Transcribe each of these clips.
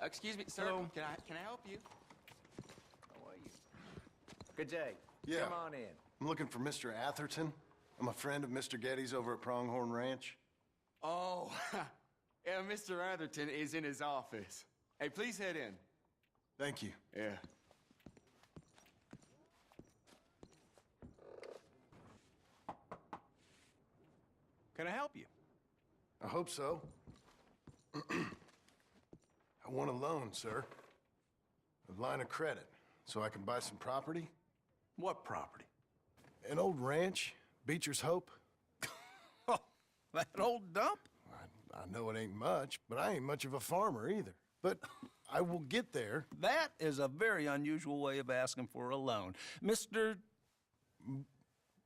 Excuse me, sir. Hello. Can I help you? How are you? Good day. Yeah. Come on in. I'm looking for Mr. Atherton. I'm a friend of Mr. Getty's over at Pronghorn Ranch. Oh, yeah, Mr. Atherton is in his office. Hey, please head in. Thank you. Yeah. Can I help you? I hope so. I want a loan, sir. A line of credit, so I can buy some property. What property? An old ranch, Beecher's Hope. Oh, that old dump? I know it ain't much, but I ain't much of a farmer either. But I will get there. That is a very unusual way of asking for a loan. Mr.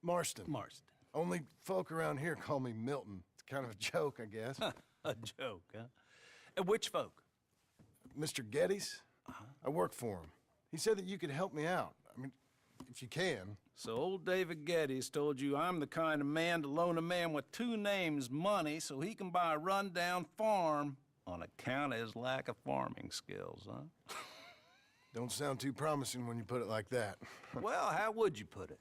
Marston. Marston. Only folk around here call me Milton. It's kind of a joke, I guess. A joke, huh? And which folk? Mr. Getty's? I work for him. He said that you could help me out. I mean, if you can. So old David Getty's told you I'm the kind of man to loan a man with two names money so he can buy a rundown farm on account of his lack of farming skills, huh? Don't sound too promising when you put it like that. Well, how would you put it?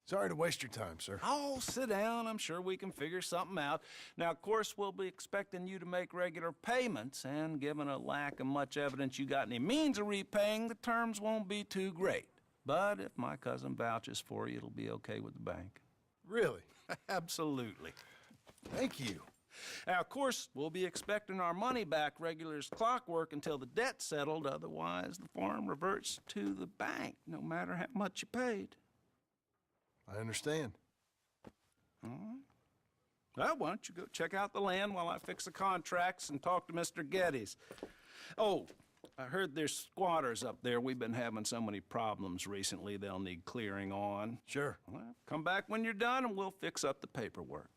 Sorry to waste your time, sir. Oh, sit down. I'm sure we can figure something out. Now, of course, we'll be expecting you to make regular payments, and given a lack of much evidence you got any means of repaying, the terms won't be too great. But if my cousin vouches for you, it'll be okay with the bank. Really? Absolutely. Thank you. Now, of course, we'll be expecting our money back regular as clockwork until the debt's settled. Otherwise, the farm reverts to the bank, no matter how much you paid. I understand. All right. Well, why don't you go check out the land while I fix the contracts and talk to Mr. Getty's. Oh, I heard there's squatters up there. We've been having so many problems recently, they'll need clearing on. Sure. Well, come back when you're done and we'll fix up the paperwork.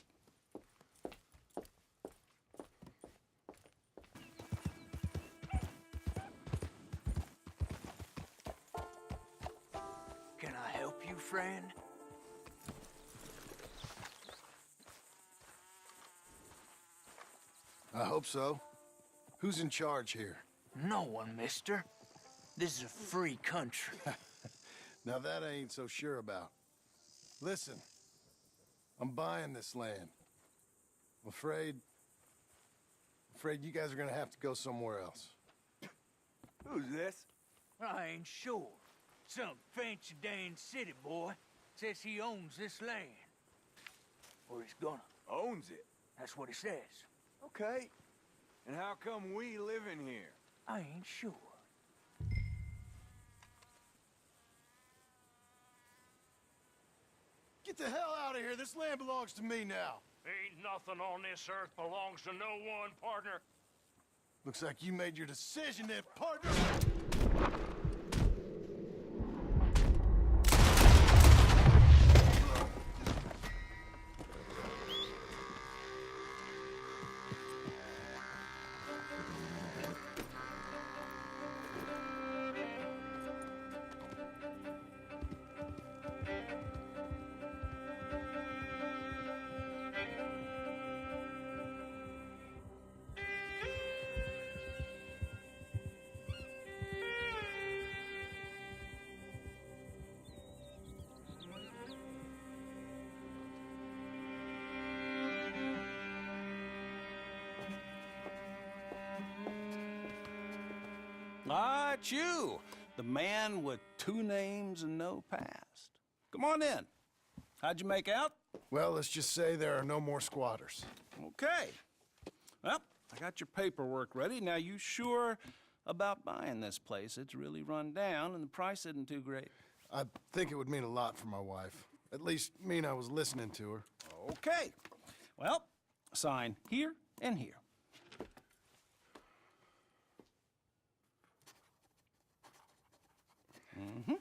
Can I help you, friend? I hope so. Who's in charge here? No one, mister. This is a free country. Now that I ain't so sure about. Listen, I'm buying this land. I'm afraid you guys are gonna have to go somewhere else. Who's this? I ain't sure. Some fancy Dan city boy says he owns this land. Or he's gonna. Owns it. That's what he says. Okay. And how come we live in here? I ain't sure. Get the hell out of here! This land belongs to me now! Ain't nothing on this earth belongs to no one, partner. Looks like you made your decision then, partner! Ah, it's you, the man with two names and no past. Come on in. How'd you make out? Well, let's just say there are no more squatters. Okay. Well, I got your paperwork ready. Now, you sure about buying this place? It's really run down, and the price isn't too great. I think it would mean a lot for my wife. At least mean I was listening to her. Okay. Well, sign here and here. Mm-hmm.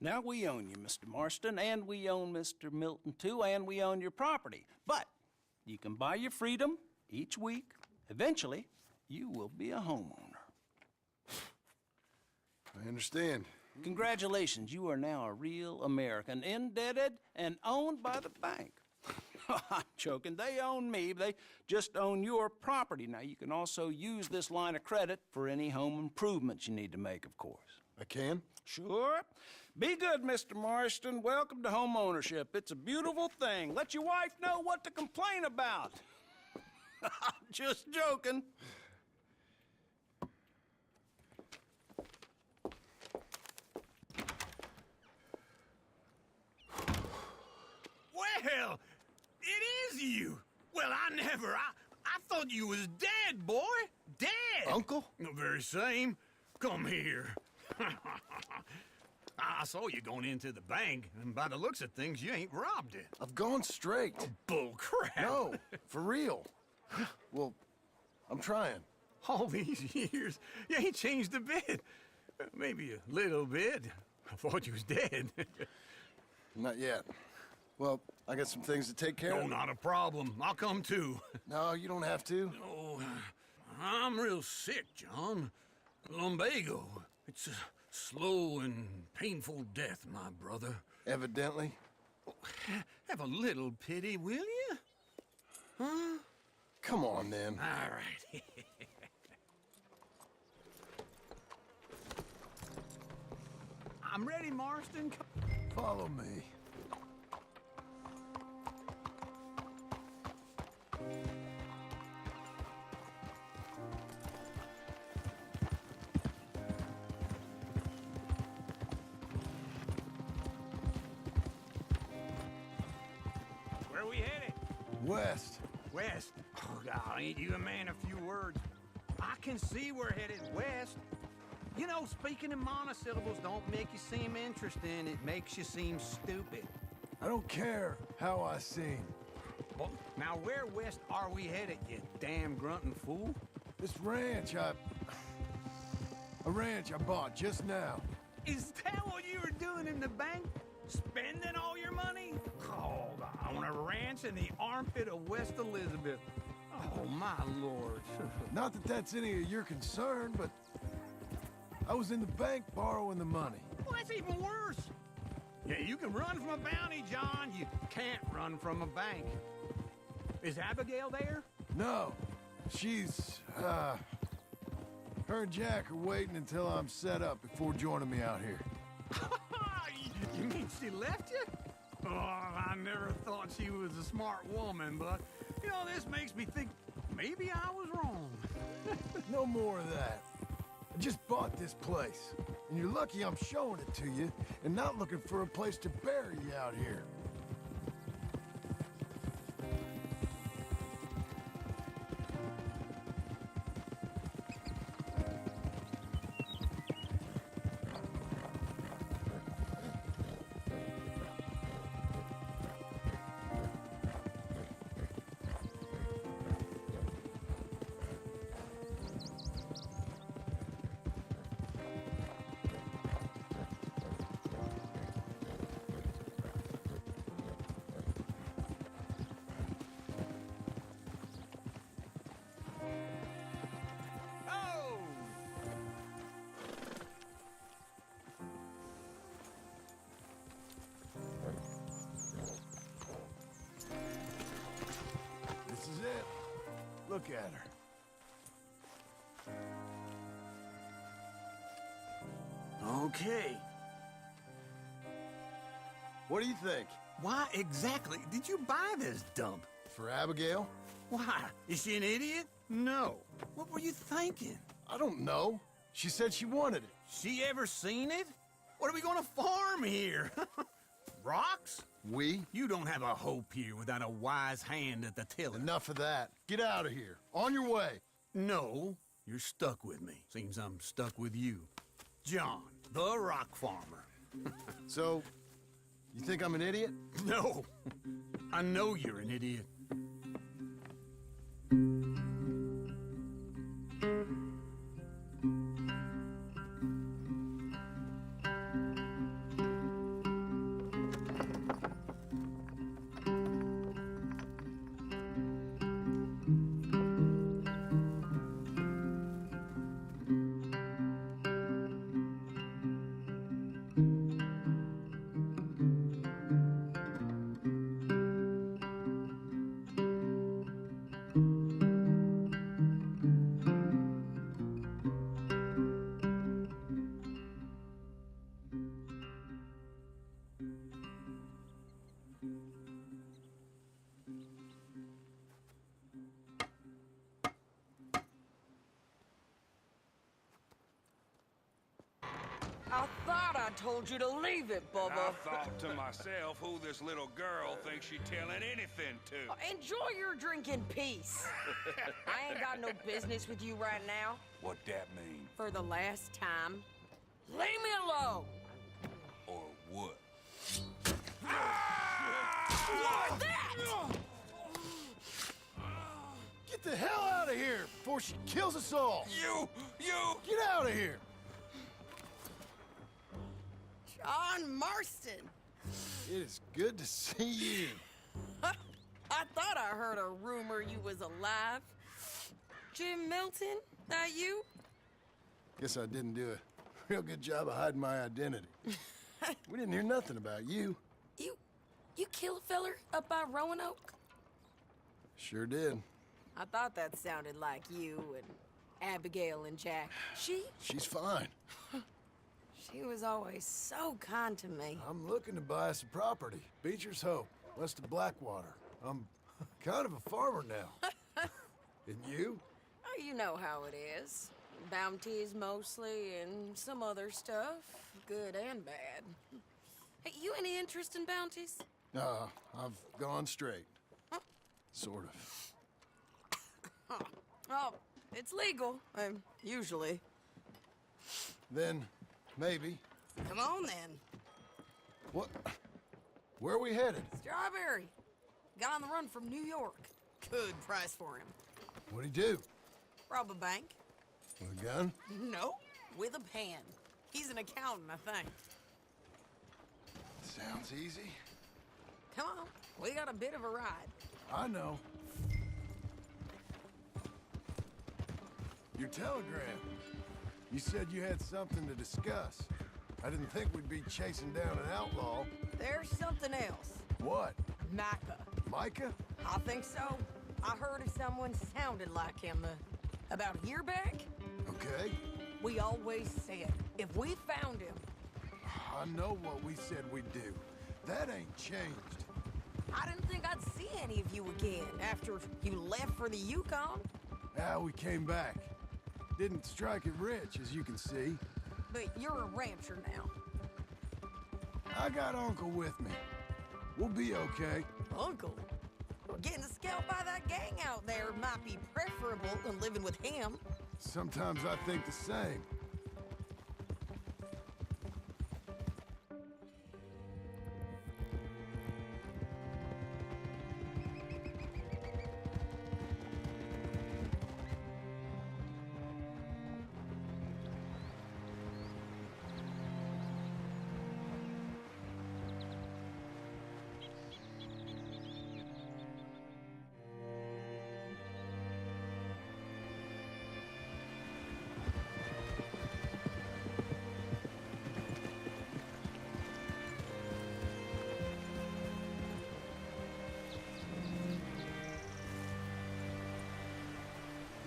Now, we own you, Mr. Marston, and we own Mr. Milton, too, and we own your property. But you can buy your freedom each week. Eventually, you will be a homeowner. I understand. Congratulations, you are now a real American, indebted and owned by the bank. I'm joking. They own me. They just own your property. Now, you can also use this line of credit for any home improvements you need to make, of course. I can? Sure. Be good, Mr. Marston. Welcome to home ownership. It's a beautiful thing. Let your wife know what to complain about. Just joking. Well, it is you. Well, I thought you was dead, boy. Dead. Uncle? The very same. Come here. I saw you going into the bank, and by the looks of things, you ain't robbed it. I've gone straight. Bull crap. No, for real. Well, I'm trying. All these years, you ain't changed a bit. Maybe a little bit. I thought you was dead. Not yet. Well, I got some things to take care No, of. not a problem. I'll come too. No, you don't have to. Oh, I'm real sick, John. Lumbago. It's a slow and painful death, my brother. Evidently. Have a little pity, will you? Huh? Come on, then. All right. I'm ready, Marston. Follow me. Where we headed? West. West. Oh, God, ain't you a man of few words? I can see we're headed west. You know, speaking in monosyllables don't make you seem interesting. It makes you seem stupid. I don't care how I seem. Well, now where west are we headed, you damn grunting fool? This ranch I bought just now. Is that what you were doing in the bank? Spending all your money? Oh, on a ranch in the armpit of West Elizabeth. Oh, my lord. Not that that's any of your concern, but I was in the bank borrowing the money. Well, that's even worse. Yeah, you can run from a bounty, John. You can't run from a bank. Is Abigail there? No, she's, her and Jack are waiting until I'm set up before joining me out here. You mean she left you? Oh, I never thought she was a smart woman, but, you know, this makes me think maybe I was wrong. No more of that. I just bought this place, and you're lucky I'm showing it to you and not looking for a place to bury you out here. This is it. Look at her. Okay. What do you think? Why exactly did you buy this dump? For Abigail? Why? Is she an idiot? No. What were you thinking? I don't know. She said she wanted it. She ever seen it? What are we gonna farm here? Rocks? We? You don't have a hope here without a wise hand at the tiller. Enough of that. Get out of here. On your way. No, you're stuck with me. Seems I'm stuck with you. John, the rock farmer. So, you think I'm an idiot? No, I know you're an idiot. I told you to leave it, And I Bubba. thought to myself, who this little girl thinks she telling anything to? Enjoy your drink in peace. I ain't got no business with you right now. What that mean? For the last time, leave me alone. Or what? What that? Get the hell out of here before she kills us all! You! Get out of here! John Marston. It is good to see you. I thought I heard a rumor you was alive. Jim Milton, that you? Guess I didn't do a real good job of hiding my identity. We didn't hear nothing about you. You killed a feller up by Roanoke? Sure did. I thought that sounded like you and Abigail and Jack. She's fine. She was always so kind to me. I'm looking to buy us a property. Beecher's Hope, west of Blackwater. I'm kind of a farmer now. And you? Oh, you know how it is. Bounties mostly, and some other stuff, good and bad. Hey, you any interest in bounties? I've gone straight. Sort of. Oh, it's legal, usually. Then, maybe. Come on, then. What? Where are we headed? Strawberry. Got on the run from New York. Good price for him. What'd he do? Rob a bank? With a gun? No, with a pen. He's an accountant, I think. Sounds easy. Come on, we got a bit of a ride. I know. Your telegram. You said you had something to discuss. I didn't think we'd be chasing down an outlaw. There's something else. What? Micah. Micah? I think so. I heard of someone sounded like him about a year back. Okay. We always said, if we found him, I know what we said we'd do. That ain't changed. I didn't think I'd see any of you again after you left for the Yukon. Ah, we came back. Didn't strike it rich, as you can see. But you're a rancher now. I got Uncle with me. We'll be okay. Uncle? Getting scalped by that gang out there might be preferable than living with him. Sometimes I think the same.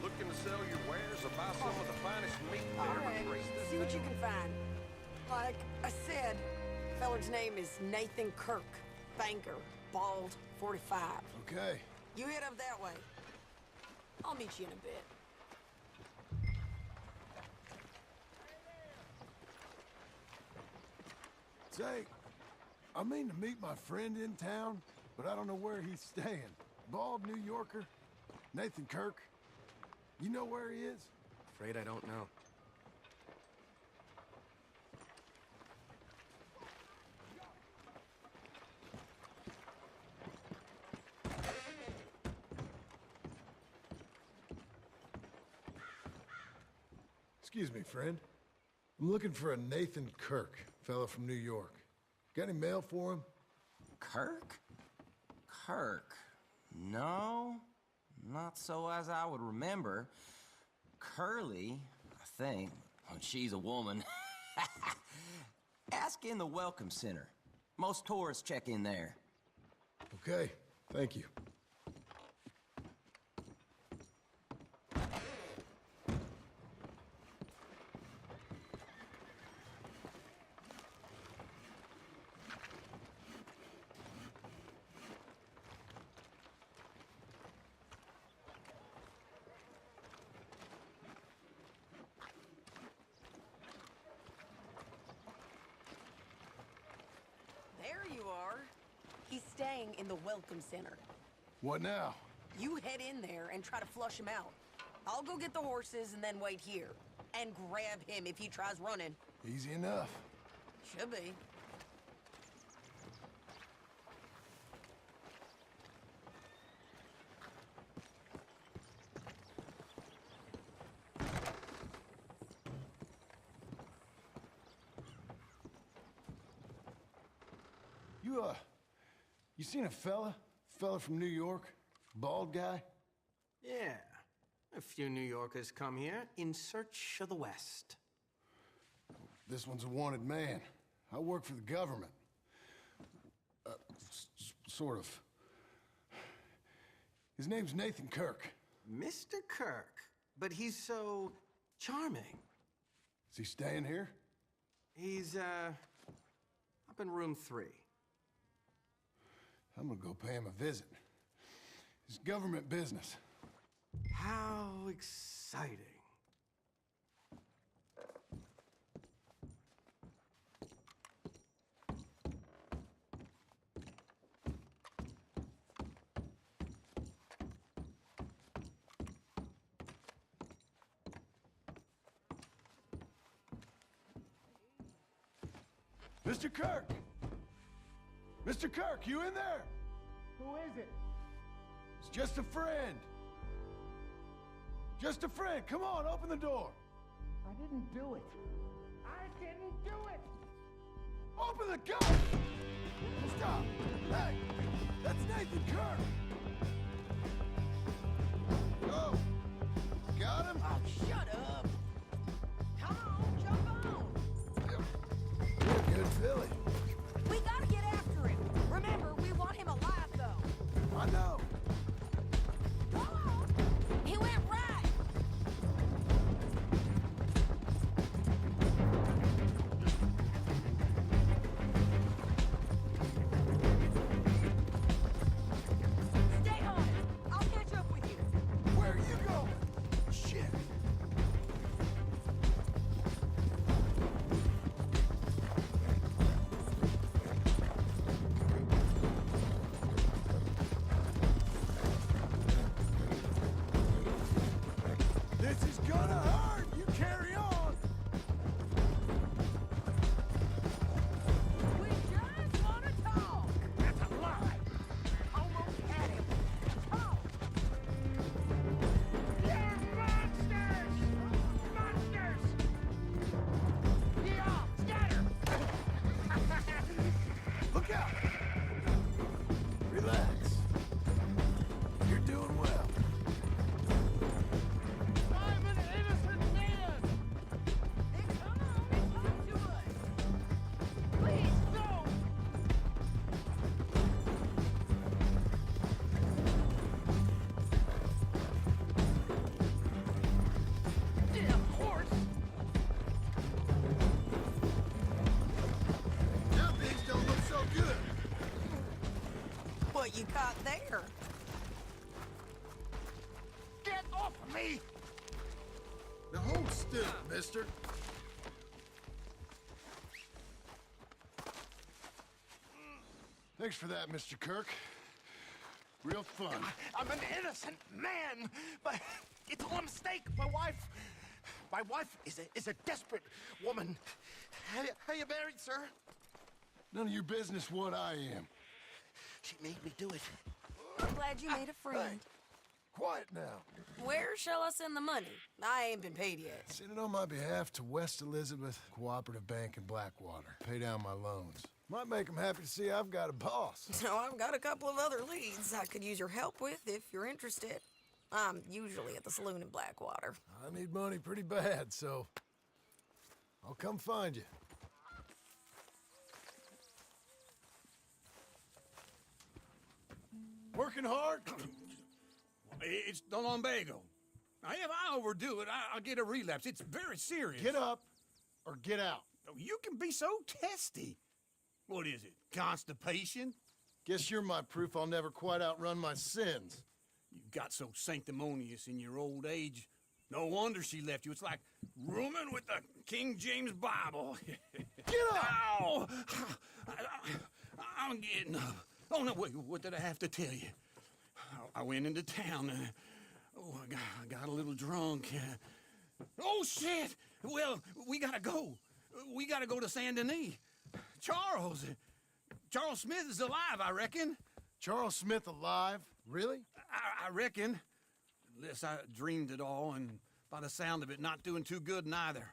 Looking to sell your wares or buy some of the finest meat All there right, ever graced this see what thing? you can find. Like I said, feller's name is Nathan Kirk. Banker, bald, 45. Okay. You head up that way. I'll meet you in a bit. Say, I mean to meet my friend in town, but I don't know where he's staying. Bald New Yorker, Nathan Kirk. You know where he is? Afraid I don't know. Excuse me, friend. I'm looking for a Nathan Kirk, fella from New York. Got any mail for him? Kirk? Kirk? No, not so as I would remember. Curly, I think. Oh, she's a woman. Ask in the Welcome Center. Most tourists check in there. Okay, thank you. He's staying in the Welcome Center. What now? You head in there and try to flush him out. I'll go get the horses and then wait here. And grab him if he tries running. Easy enough. Should be. You seen a fella? Fella from New York? Bald guy? Yeah. A few New Yorkers come here in search of the West. This one's a wanted man. I work for the government. Sort of. His name's Nathan Kirk. Mr. Kirk? But he's so charming. Is he staying here? He's, up in room 3. I'm gonna go pay him a visit. It's government business. How exciting. Mr. Kirk! Mr. Kirk, you in there? Who is it? It's just a friend. Just a friend. Come on, open the door. I didn't do it. I didn't do it! Open the gun! Stop! Hey! That's Nathan Kirk! Go! Got him? Oh, shut up! Come on, jump on! You're a good filly. We gotta get after him. Remember, we want him alive, though. I know. Come on! He went right! Stay on it! I'll catch up with you. Where are you going? Shit. This is gonna hurt! You carry on! We just want to talk. That's a lie! Almost had him. Talk. You're monsters! Monsters! Yeah, scatter! Look out! Relax. You're doing well. I'm an innocent man! Then come on and talk to us. Please don't! Damn horse! Now things don't look so good. What you caught there? Get off of me! Now hold still, mister. Thanks for that, Mr. Kirk. Real fun. I'm an innocent man, but it's all a mistake. My wife is a desperate woman. How you married, sir? None of your business what I am. She made me do it. I'm glad you made a friend. Quiet now. Where shall I send the money? I ain't been paid yet. Send it on my behalf to West Elizabeth Cooperative Bank in Blackwater. Pay down my loans. Might make them happy to see I've got a boss. So I've got a couple of other leads I could use your help with if you're interested. I'm usually at the saloon in Blackwater. I need money pretty bad, so I'll come find you. Working hard? It's the lumbago. Now, if I overdo it, I'll get a relapse. It's very serious. Get up or get out. Oh, you can be so testy. What is it, constipation? Guess you're my proof I'll never quite outrun my sins. You got so sanctimonious in your old age. No wonder she left you. It's like rooming with the King James Bible. Get up! Ow! I'm getting up. Oh, no, wait, what did I have to tell you? I went into town. I got a little drunk. Oh, shit! Well, we gotta go. We gotta go to Saint Denis. Charles Smith is alive, I reckon. Charles Smith alive? Really? I reckon. Unless I dreamed it all, and by the sound of it, not doing too good neither.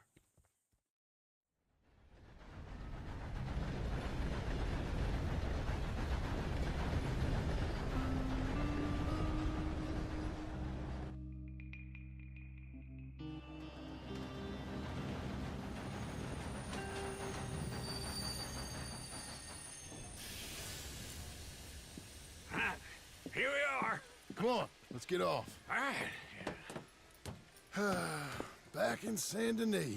Here we are. Come on, let's get off. All right. Back in Saint Denis.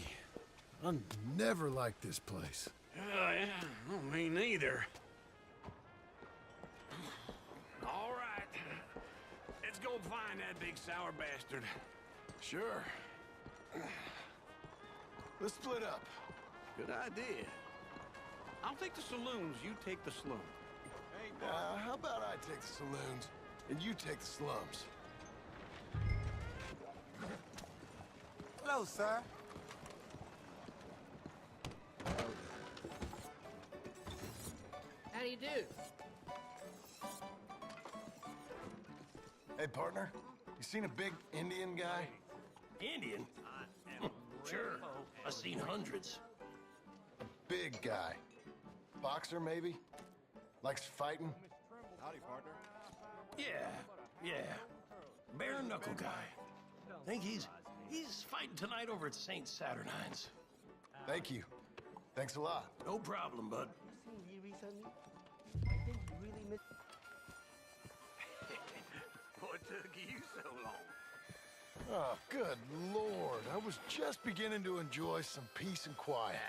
I never liked this place. Yeah, well, me neither. All right. Let's go find that big sour bastard. Sure. Let's split up. Good idea. I'll take the saloons, you take the slum. How about I take the saloons and you take the slums? Hello, sir. How do you do? Hey, partner, you seen a big Indian guy? Indian? Sure. I've seen hundreds. A big guy. Boxer, maybe? Likes fighting? Howdy, partner. Yeah. Bare knuckle guy. Think he's fighting tonight over at St. Saturnine's. Thank you. Thanks a lot. No problem, bud. What took you so long? Oh, good Lord. I was just beginning to enjoy some peace and quiet.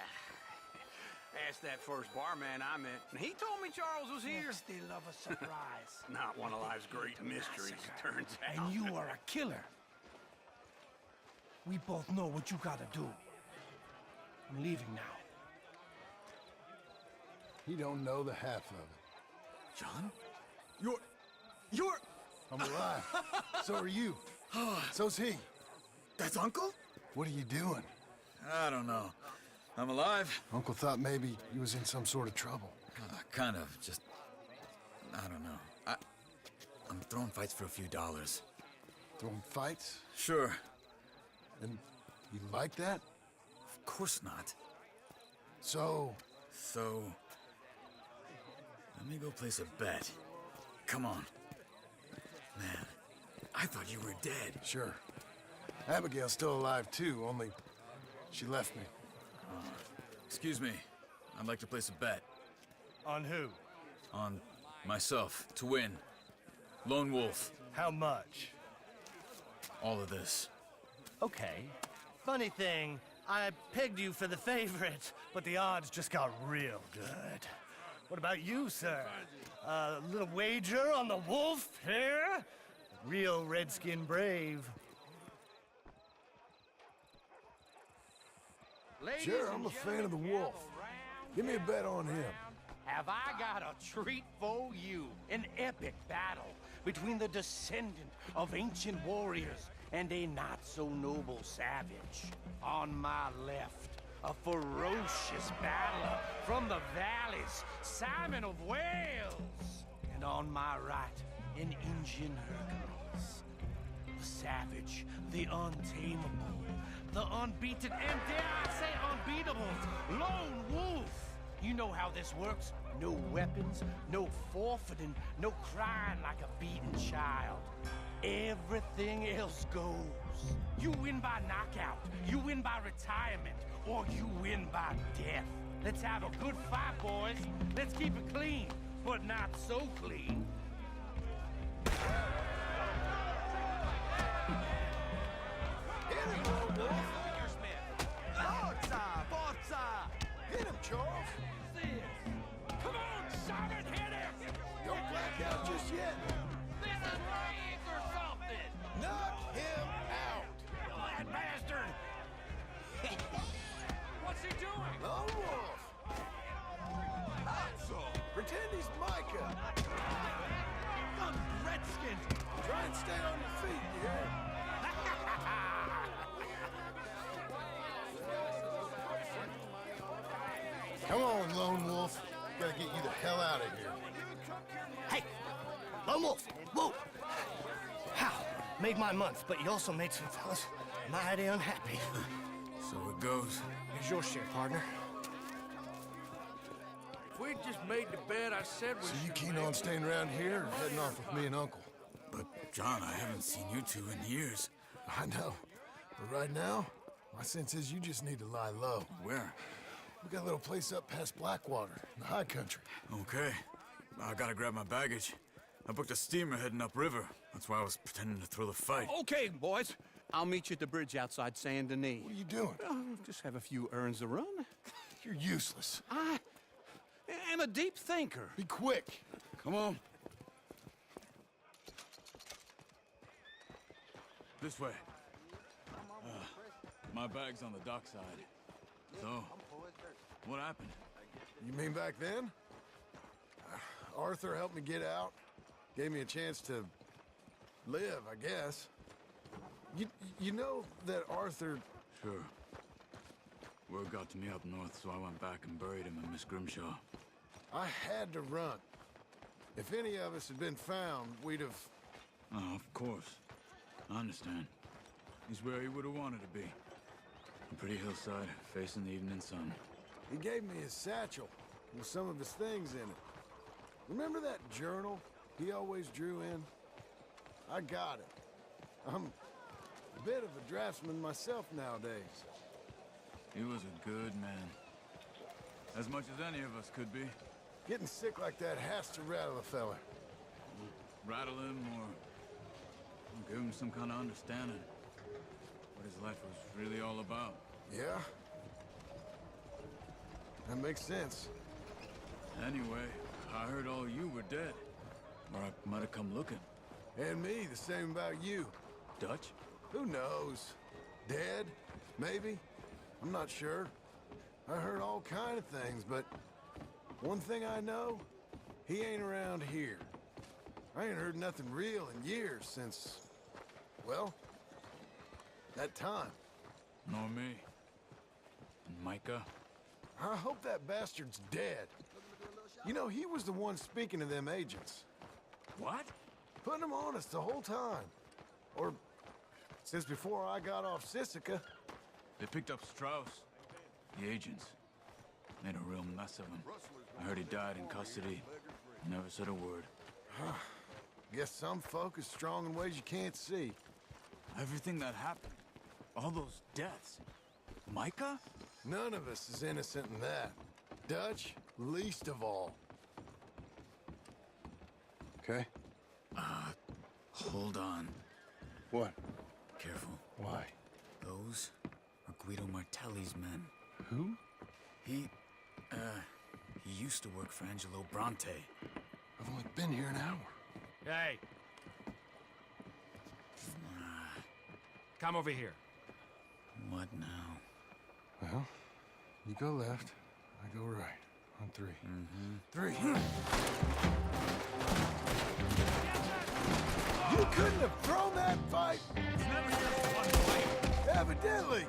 Asked that first barman I met, and he told me Charles was here. They love a surprise. Not one of life's great mysteries, turns out. And you are a killer. We both know what you gotta do. I'm leaving now. He don't know the half of it. John? You're... I'm alive. So are you. So's he. That's Uncle? What are you doing? I don't know. I'm alive. Uncle thought maybe he was in some sort of trouble. Kind of, just... I don't know. I'm throwing fights for a few dollars. Throwing fights? Sure. And you like that? Of course not. So, let me go place a bet. Come on. Man, I thought you were dead. sure. Abigail's still alive too, only she left me. Excuse me. I'd like to place a bet. On who? On myself, to win. Lone Wolf. How much? All of this. Okay. Funny thing, I pegged you for the favorite, but the odds just got real good. What about you, sir? A little wager on the wolf here? Real redskin brave. Sure, I'm a fan of the wolf. Give me a bet on him. Have I got a treat for you? An epic battle between the descendant of ancient warriors and a not-so-noble savage. On my left, a ferocious battler from the valleys, Simon of Wales. And on my right, an Indian Hercules. The savage, the untamable, the unbeaten, and dare I say unbeatable, Lone Wolf. You know how this works. No weapons, no forfeiting, no crying like a beaten child. Everything else goes. You win by knockout, you win by retirement, or you win by death. Let's have a good fight, boys. Let's keep it clean, but not so clean. Hit him, Lone Wolf! Forza! Hit him, Charles! Come on, Simon, hit him! Don't black out just yet. This is range or something! Knock him out! Kill that bastard! What's he doing? Lone Wolf! Pretend he's Micah! Almost. Whoa. How? Made my month, but you also made some fellas mighty unhappy. So it goes. Here's your share, partner. If we'd just made the bed I said we So you should keen make. on staying around here or heading off with me and Uncle? But, John, I haven't seen you two in years. I know. But right now, my sense is you just need to lie low. Where? We got a little place up past Blackwater, in the high country. Okay. I gotta grab my baggage. I booked a steamer heading upriver. That's why I was pretending to throw the fight. Okay, boys. I'll meet you at the bridge outside Saint Denis. What are you doing? Just have a few errands to run. You're useless. I am a deep thinker. Be quick. Come on. This way. My bag's on the dockside. So, what happened? You mean back then? Arthur helped me get out. Gave me a chance to live, I guess. You know that Arthur... Sure. Word got to me up north, so I went back and buried him in Miss Grimshaw. I had to run. If any of us had been found, we'd have... Oh, of course. I understand. He's where he would have wanted to be. A pretty hillside, facing the evening sun. He gave me his satchel with some of his things in it. Remember that journal he always drew in? I got it. I'm a bit of a draftsman myself nowadays. He was a good man. As much as any of us could be. Getting sick like that has to rattle a fella. Rattle him or give him some kind of understanding. What his life was really all about. Yeah? That makes sense. Anyway, I heard all you were dead. Or I might have come looking. And me, the same about you. Dutch? Who knows? Dead? Maybe? I'm not sure. I heard all kind of things, but one thing I know, he ain't around here. I ain't heard nothing real in years since, well, that time. Nor me. And Micah? I hope that bastard's dead. You know, he was the one speaking to them agents. What? Putting them on us the whole time. Or since before I got off Sisika. They picked up Strauss. The agents. Made a real mess of him. I heard he died in custody. Never said a word. Guess some folk is strong in ways you can't see. Everything that happened. All those deaths. Micah? None of us is innocent in that. Dutch, least of all. Okay? Hold on. What? Careful. Why? Those are Guido Martelli's men. Who? He used to work for Angelo Bronte. I've only been here an hour. Hey. Come over here. What now? Well, you go left, I go right. On three. Three. You couldn't have thrown that fight! Evidently!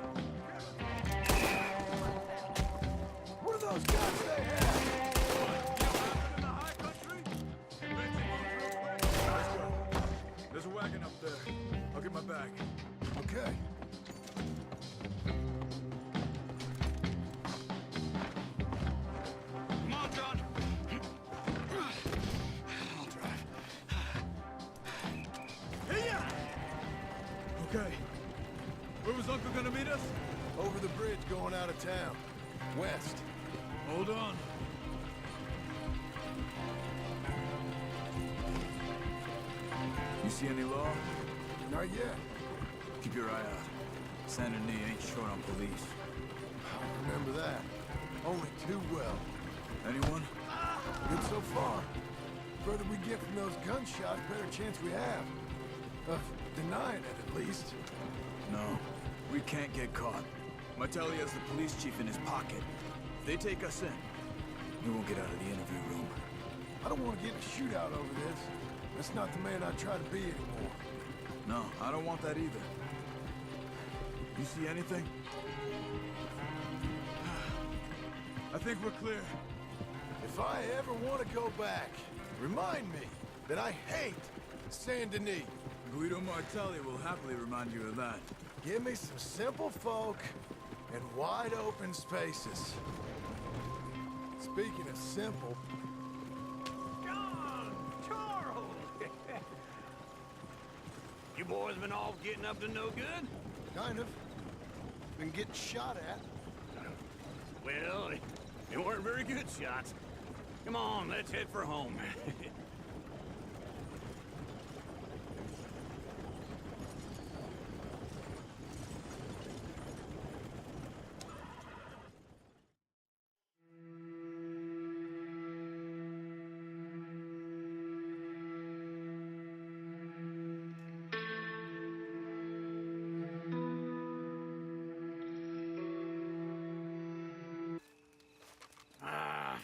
What are those guns they have? There's a wagon up there. I'll get my bag. Okay. Come on, John. I'll drive. Hey-ya! Okay. Where was Uncle gonna meet us? Over the bridge going out of town. West. Hold on. You see any law? Not yet. Keep your eye out. Saint Denis ain't short on police. I remember that. Only too well. Anyone? Good so far. Further we get from those gunshots, better chance we have. Of denying it, at least. No. We can't get caught. Martelli has the police chief in his pocket. If they take us in, we won't get out of the interview room. I don't want to get in a shootout over this. That's not the man I try to be anymore. No, I don't want that either. You see anything? I think we're clear. If I ever want to go back, remind me. that I hate Saint Denis. Guido Martelli will happily remind you of that. Give me some simple folk and wide open spaces. Speaking of simple, John! Charles! You boys been all getting up to no good? kind of. Been getting shot at. Well, they weren't very good shots. Come on, let's head for home.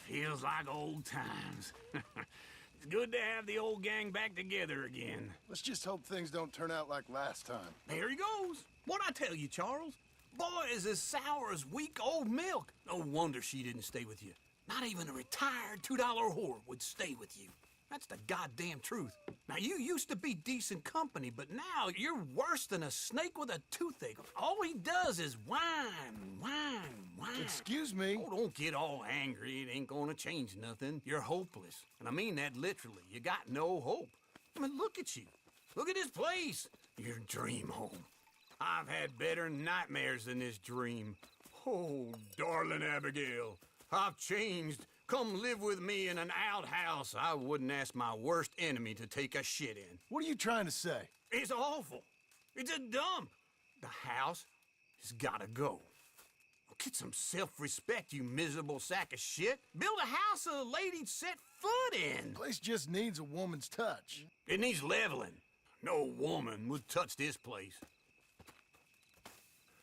Feels like old times. It's good to have the old gang back together again. Let's just hope things don't turn out like last time. There he goes. What'd I tell you, Charles? Boy is as sour as week-old milk. No wonder she didn't stay with you. Not even a retired $2 whore would stay with you. That's the goddamn truth. Now, you used to be decent company, but now you're worse than a snake with a toothache. All he does is whine, whine, whine. Excuse me? Oh, don't get all angry. It ain't gonna change nothing. You're hopeless. And I mean that literally. You got no hope. I mean, look at you. Look at this place. Your dream home. I've had better nightmares than this dream. Oh, darling Abigail, I've changed. Come live with me in an outhouse I wouldn't ask my worst enemy to take a shit in. What are you trying to say? It's awful. It's a dump. The house has gotta go. Get some self-respect, you miserable sack of shit. Build a house a lady'd set foot in. The place just needs a woman's touch. It needs leveling. No woman would touch this place.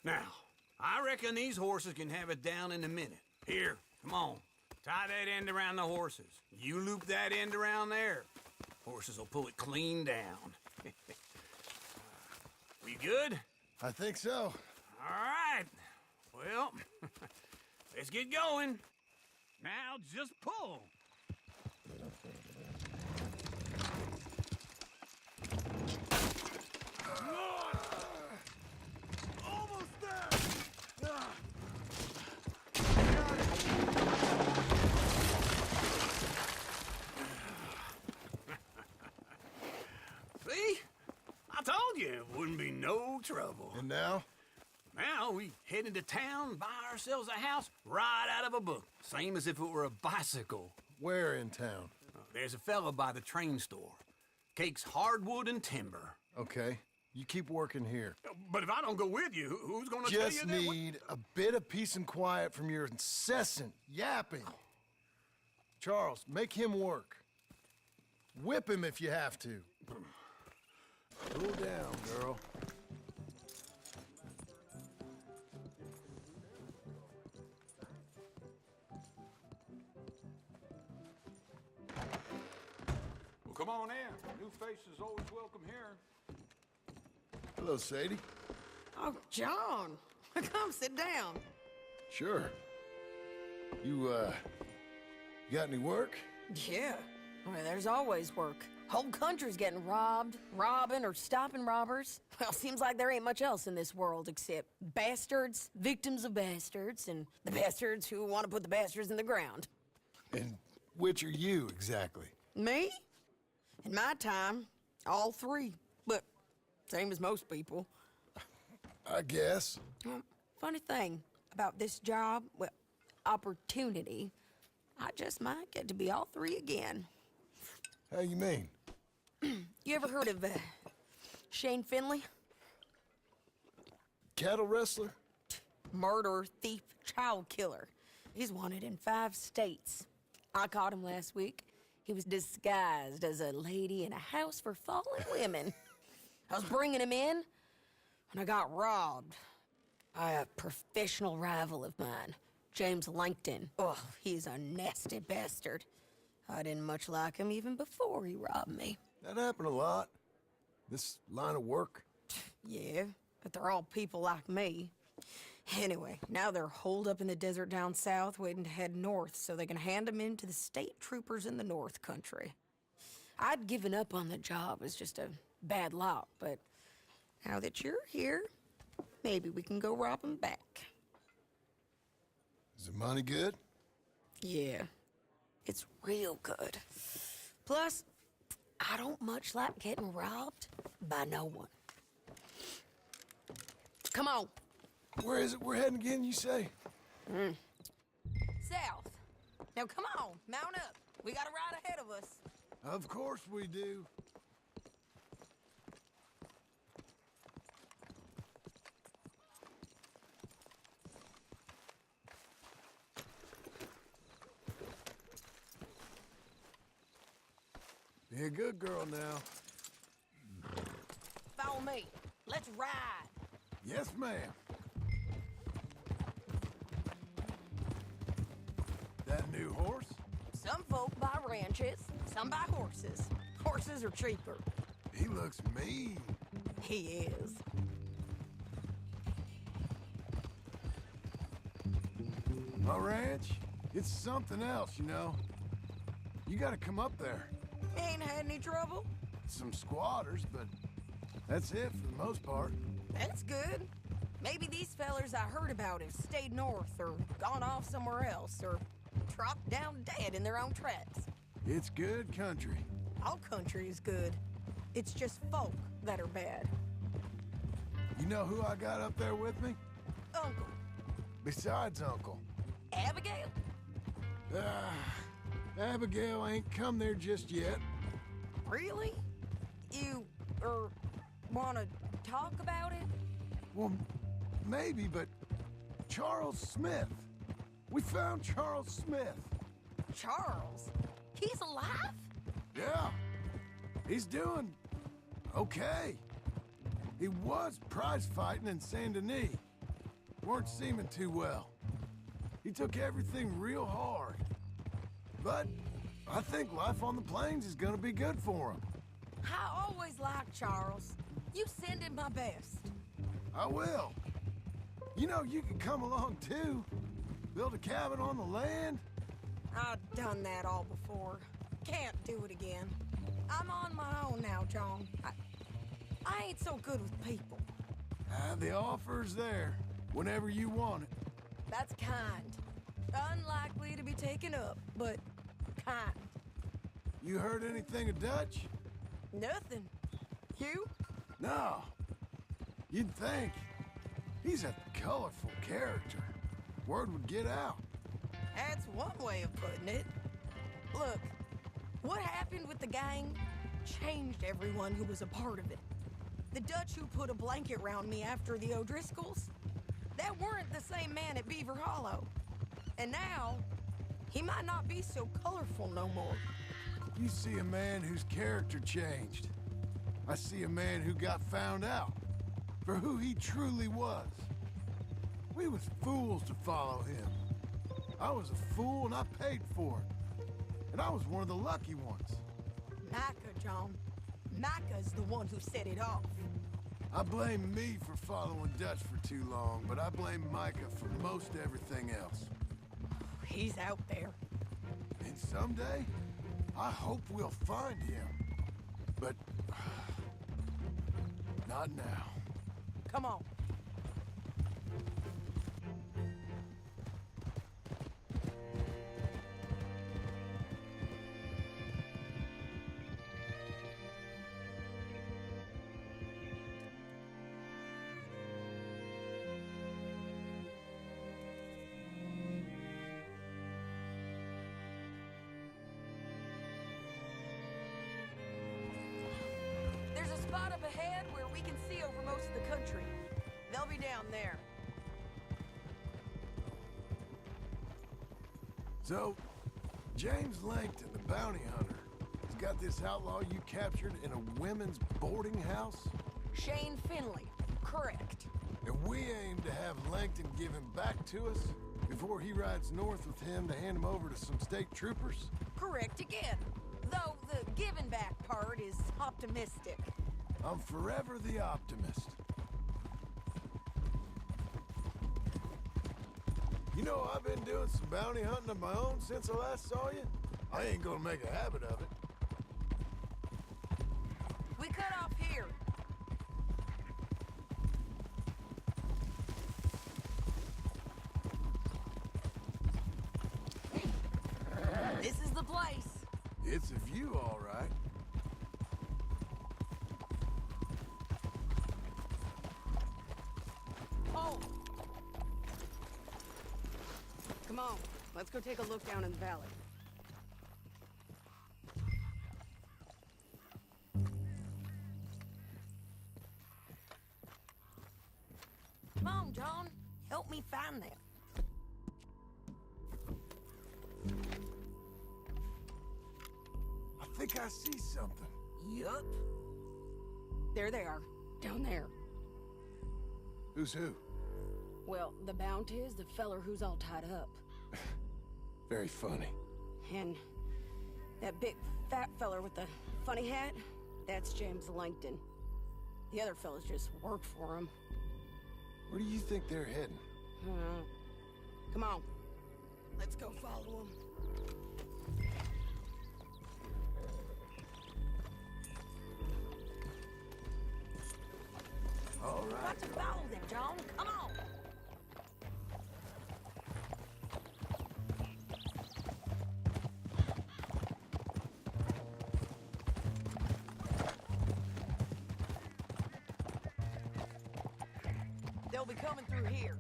Now, I reckon these horses can have it down in a minute. Here, come on. Tie that end around the horses. You loop that end around there. Horses will pull it clean down. We good? I think so. All right. Well, let's get going. Now just pull. Almost there! See? I told you it wouldn't be no trouble. And now? Now we head into town, buy ourselves a house right out of a book. Same as if it were a bicycle. Where in town? There's a fella by the train store. Cakes hardwood and timber. Okay. You keep working here. But if I don't go with you, who's gonna tell you Just that? need a bit of peace and quiet from your incessant yapping. Charles, make him work. Whip him if you have to. Cool down, girl. Well, come on in. New faces always welcome here. Hello, Sadie. Oh, John. Come sit down. Sure. You got any work? Yeah. I mean, there's always work. Whole country's getting robbed, robbing, or stopping robbers. Well, seems like there ain't much else in this world except bastards, victims of bastards, and the bastards who want to put the bastards in the ground. And which are you, exactly? Me? In my time, all three. But same as most people. I guess. Funny thing about this job, well, opportunity, I just might get to be all three again. How you mean? You ever heard of Shane Finley? Cattle wrestler? Murderer, thief, child killer. He's wanted in 5 states. I caught him last week. He was disguised as a lady in a house for fallen women. I was bringing him in when I got robbed by a professional rival of mine, James Langton. Oh, he's a nasty bastard. I didn't much like him even before he robbed me. That happened a lot. This line of work. Yeah, but they're all people like me. Anyway, now they're holed up in the desert down south, waiting to head north so they can hand them in to the state troopers in the north country. I'd given up on the job as just a bad lot, but now that you're here, maybe we can go rob him back. Is the money good? Yeah, it's real good. Plus, I don't much like getting robbed by no one. Come on. Where is it we're heading again, you say? South. Now come on, mount up. We got a ride ahead of us. Of course we do. Be a good girl now. Follow me. Let's ride. Yes, ma'am. That new horse? Some folk buy ranches, some buy horses. Horses are cheaper. He looks mean. He is. My ranch, it's something else, you know. You gotta come up there. Ain't had any trouble? Some squatters, but that's it for the most part. That's good. Maybe these fellers I heard about have stayed north or gone off somewhere else or dropped down dead in their own tracks. It's good country. All country is good. It's just folk that are bad. You know who I got up there with me? Uncle. Besides Uncle. Abigail? Abigail ain't come there just yet. Really? You, wanna talk about it? Well, maybe, but Charles Smith. We found Charles Smith. Charles? He's alive? Yeah. He's doing okay. He was prize fighting in Saint Denis. Weren't seeming too well. He took everything real hard. But I think life on the plains is gonna be good for him. I always liked Charles. You send him my best. I will. You know, you can come along too. Build a cabin on the land. I've done that all before. Can't do it again. I'm on my own now, John. I ain't so good with people. The offer's there whenever you want it. That's kind. Unlikely to be taken up, but kind. You heard anything of Dutch? Nothing. You? No. You'd think. He's a colorful character. Word would get out. That's one way of putting it. Look, what happened with the gang changed everyone who was a part of it. The Dutch who put a blanket around me after the O'Driscolls, that weren't the same man at Beaver Hollow. And now, he might not be so colorful no more. You see a man whose character changed. I see a man who got found out for who he truly was. We was fools to follow him. I was a fool and I paid for it. And I was one of the lucky ones. Micah, John. Micah's the one who set it off. I blame me for following Dutch for too long, but I blame Micah for most everything else. He's out there. And someday, I hope we'll find him. But not now. Come on. There's a spot up ahead where we can see over most of the country. They'll be down there. So, James Langton, the bounty hunter, has got this outlaw you captured in a women's boarding house? Shane Finley, correct. And we aim to have Langton give him back to us before he rides north with him to hand him over to some state troopers? Correct again. Though the giving back part is optimistic. I'm forever the optimist. You know, I've been doing some bounty hunting of my own since I last saw you. I ain't gonna make a habit of it. We cut off here. This is the place. It's a view, all right. Oh! Come on, let's go take a look down in the valley. Come on, John. Help me find them. I think I see something. Yup. There they are, down there. Who's who? Well, the Bounty is the feller who's all tied up. Very funny. And that big fat feller with the funny hat, that's James Langton. The other fellas just work for him. Where do you think they're heading? Come on. Let's go follow them. All right. Got to follow them, John. Come on. They'll be coming through here.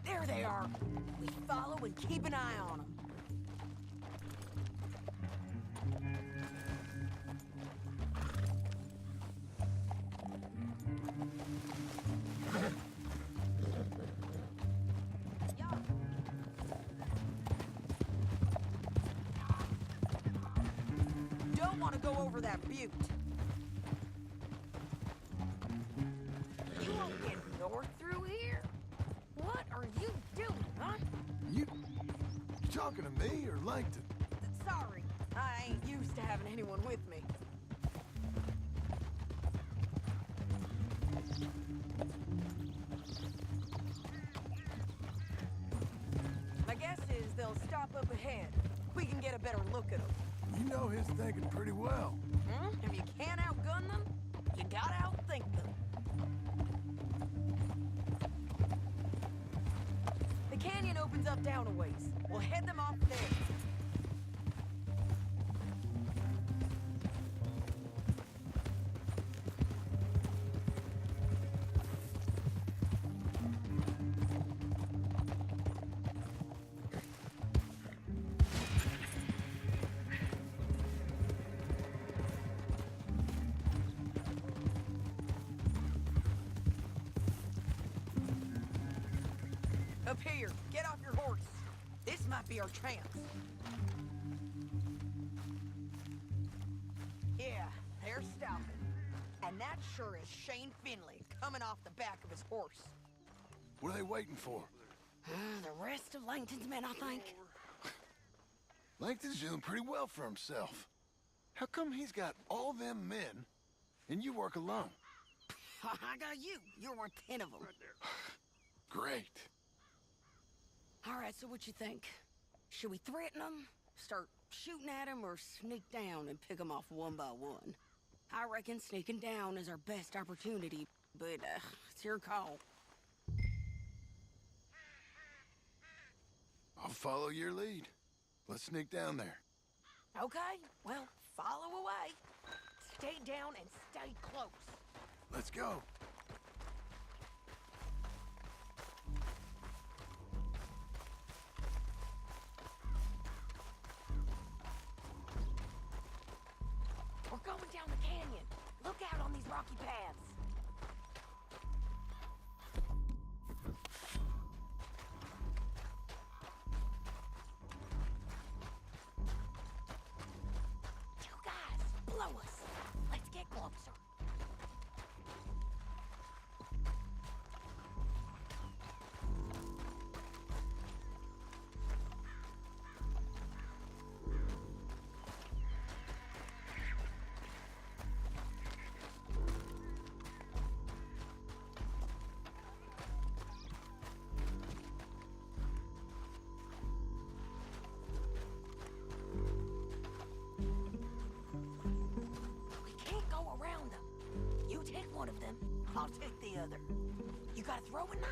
There they are. We follow and keep an eye on them. Don't want to go over that butte. You won't get north through here. What are you doing, huh? You talking to me or Langton? Sorry, I ain't used to having anyone with me. My guess is they'll stop up ahead. We can get a better look at them. You know his thinking pretty well. If you can't outgun them, you gotta outthink them. The canyon opens up down a ways. We'll head them off there. Up here, get off your horse. This might be our chance. Yeah, they're stopping. And that sure is Shane Finley coming off the back of his horse. What are they waiting for? The rest of Langton's men, I think. Langton's doing pretty well for himself. How come he's got all them men and you work alone? I got you. You're worth 10 of them. Great. All right, so what you think? Should we threaten them, start shooting at them, or sneak down and pick them off one by one? I reckon sneaking down is our best opportunity, but it's your call. I'll follow your lead. Let's sneak down there. Okay, well, follow away. Stay down and stay close. Let's go. We're going down the canyon. Look out on these rocky paths. You guys, blow us. Let's get closer. I'll take the other. You got a throwing knife?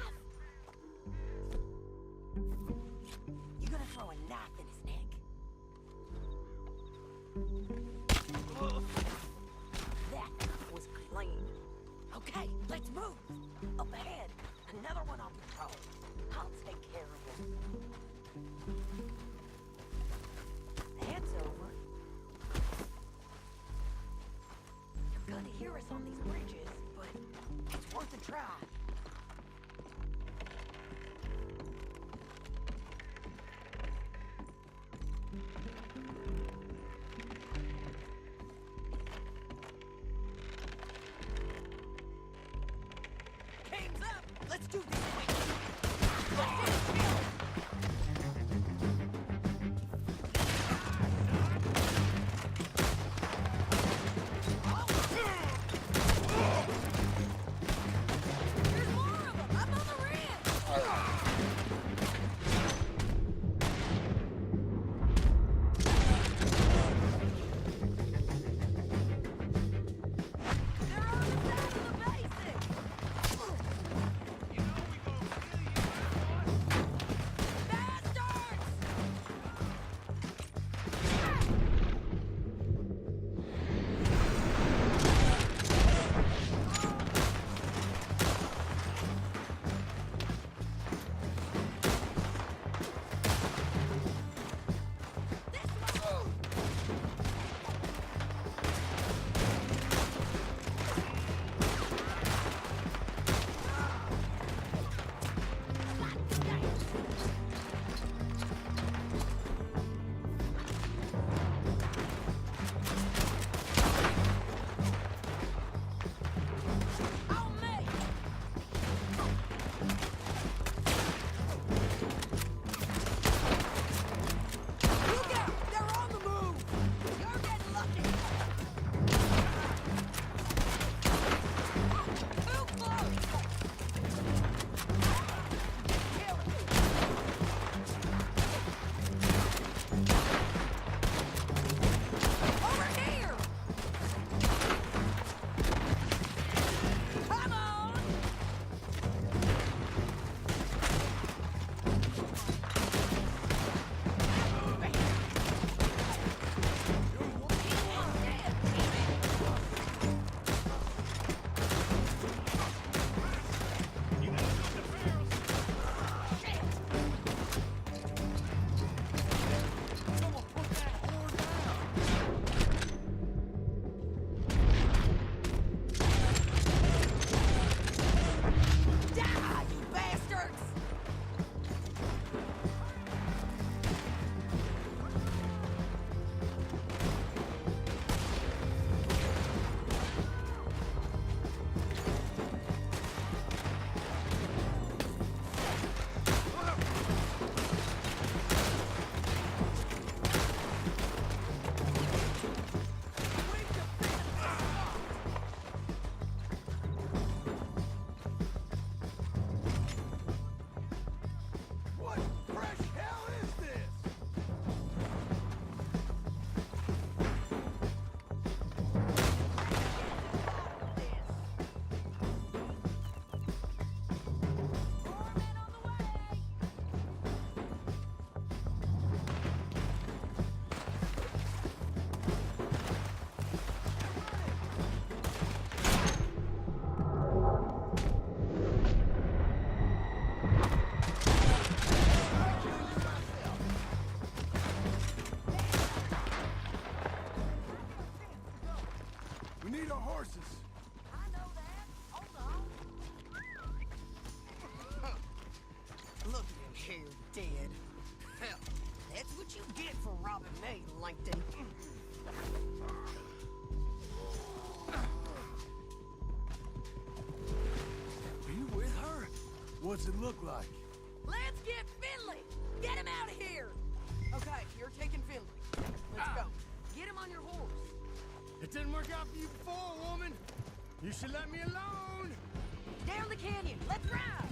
You're gonna throw a knife in his neck. That was clean. Okay, let's move. Up ahead, another one on patrol. I'll take care of him. That's over. You're gonna hear us on these bridges, but it's worth a try. Game's up! Let's do this quick! There's more of them! Up on the ramp! They're on the side of the basin! Bastards! On me! Look out! They're on the move! You're getting lucky! Too close! Kill it! Over here! Come on! Die, you bastards! What fresh hell is this? We need our horses. I know that. Hold on. Look at him here, dead. Hell, that's what you get for robbing me, Linde. Are you with her? What's it look like? Let's get Finley! Get him out of here! Okay, you're taking Finley. Let's go. Get him on your horse. It didn't work out for you before, woman. You should let me alone. Down the canyon. Let's ride.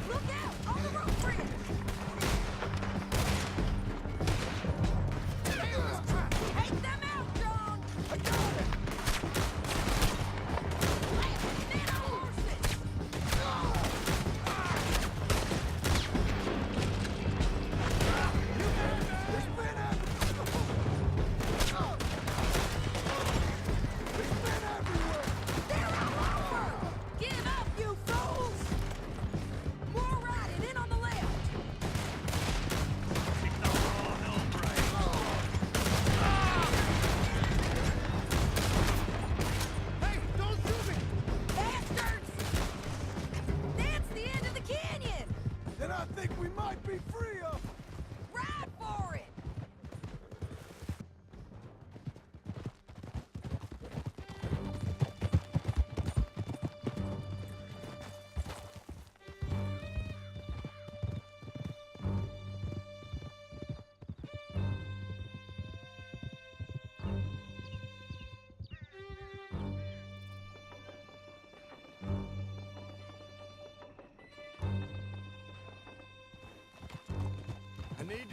Look out! On the rope bridge! Take them out, John! I got it!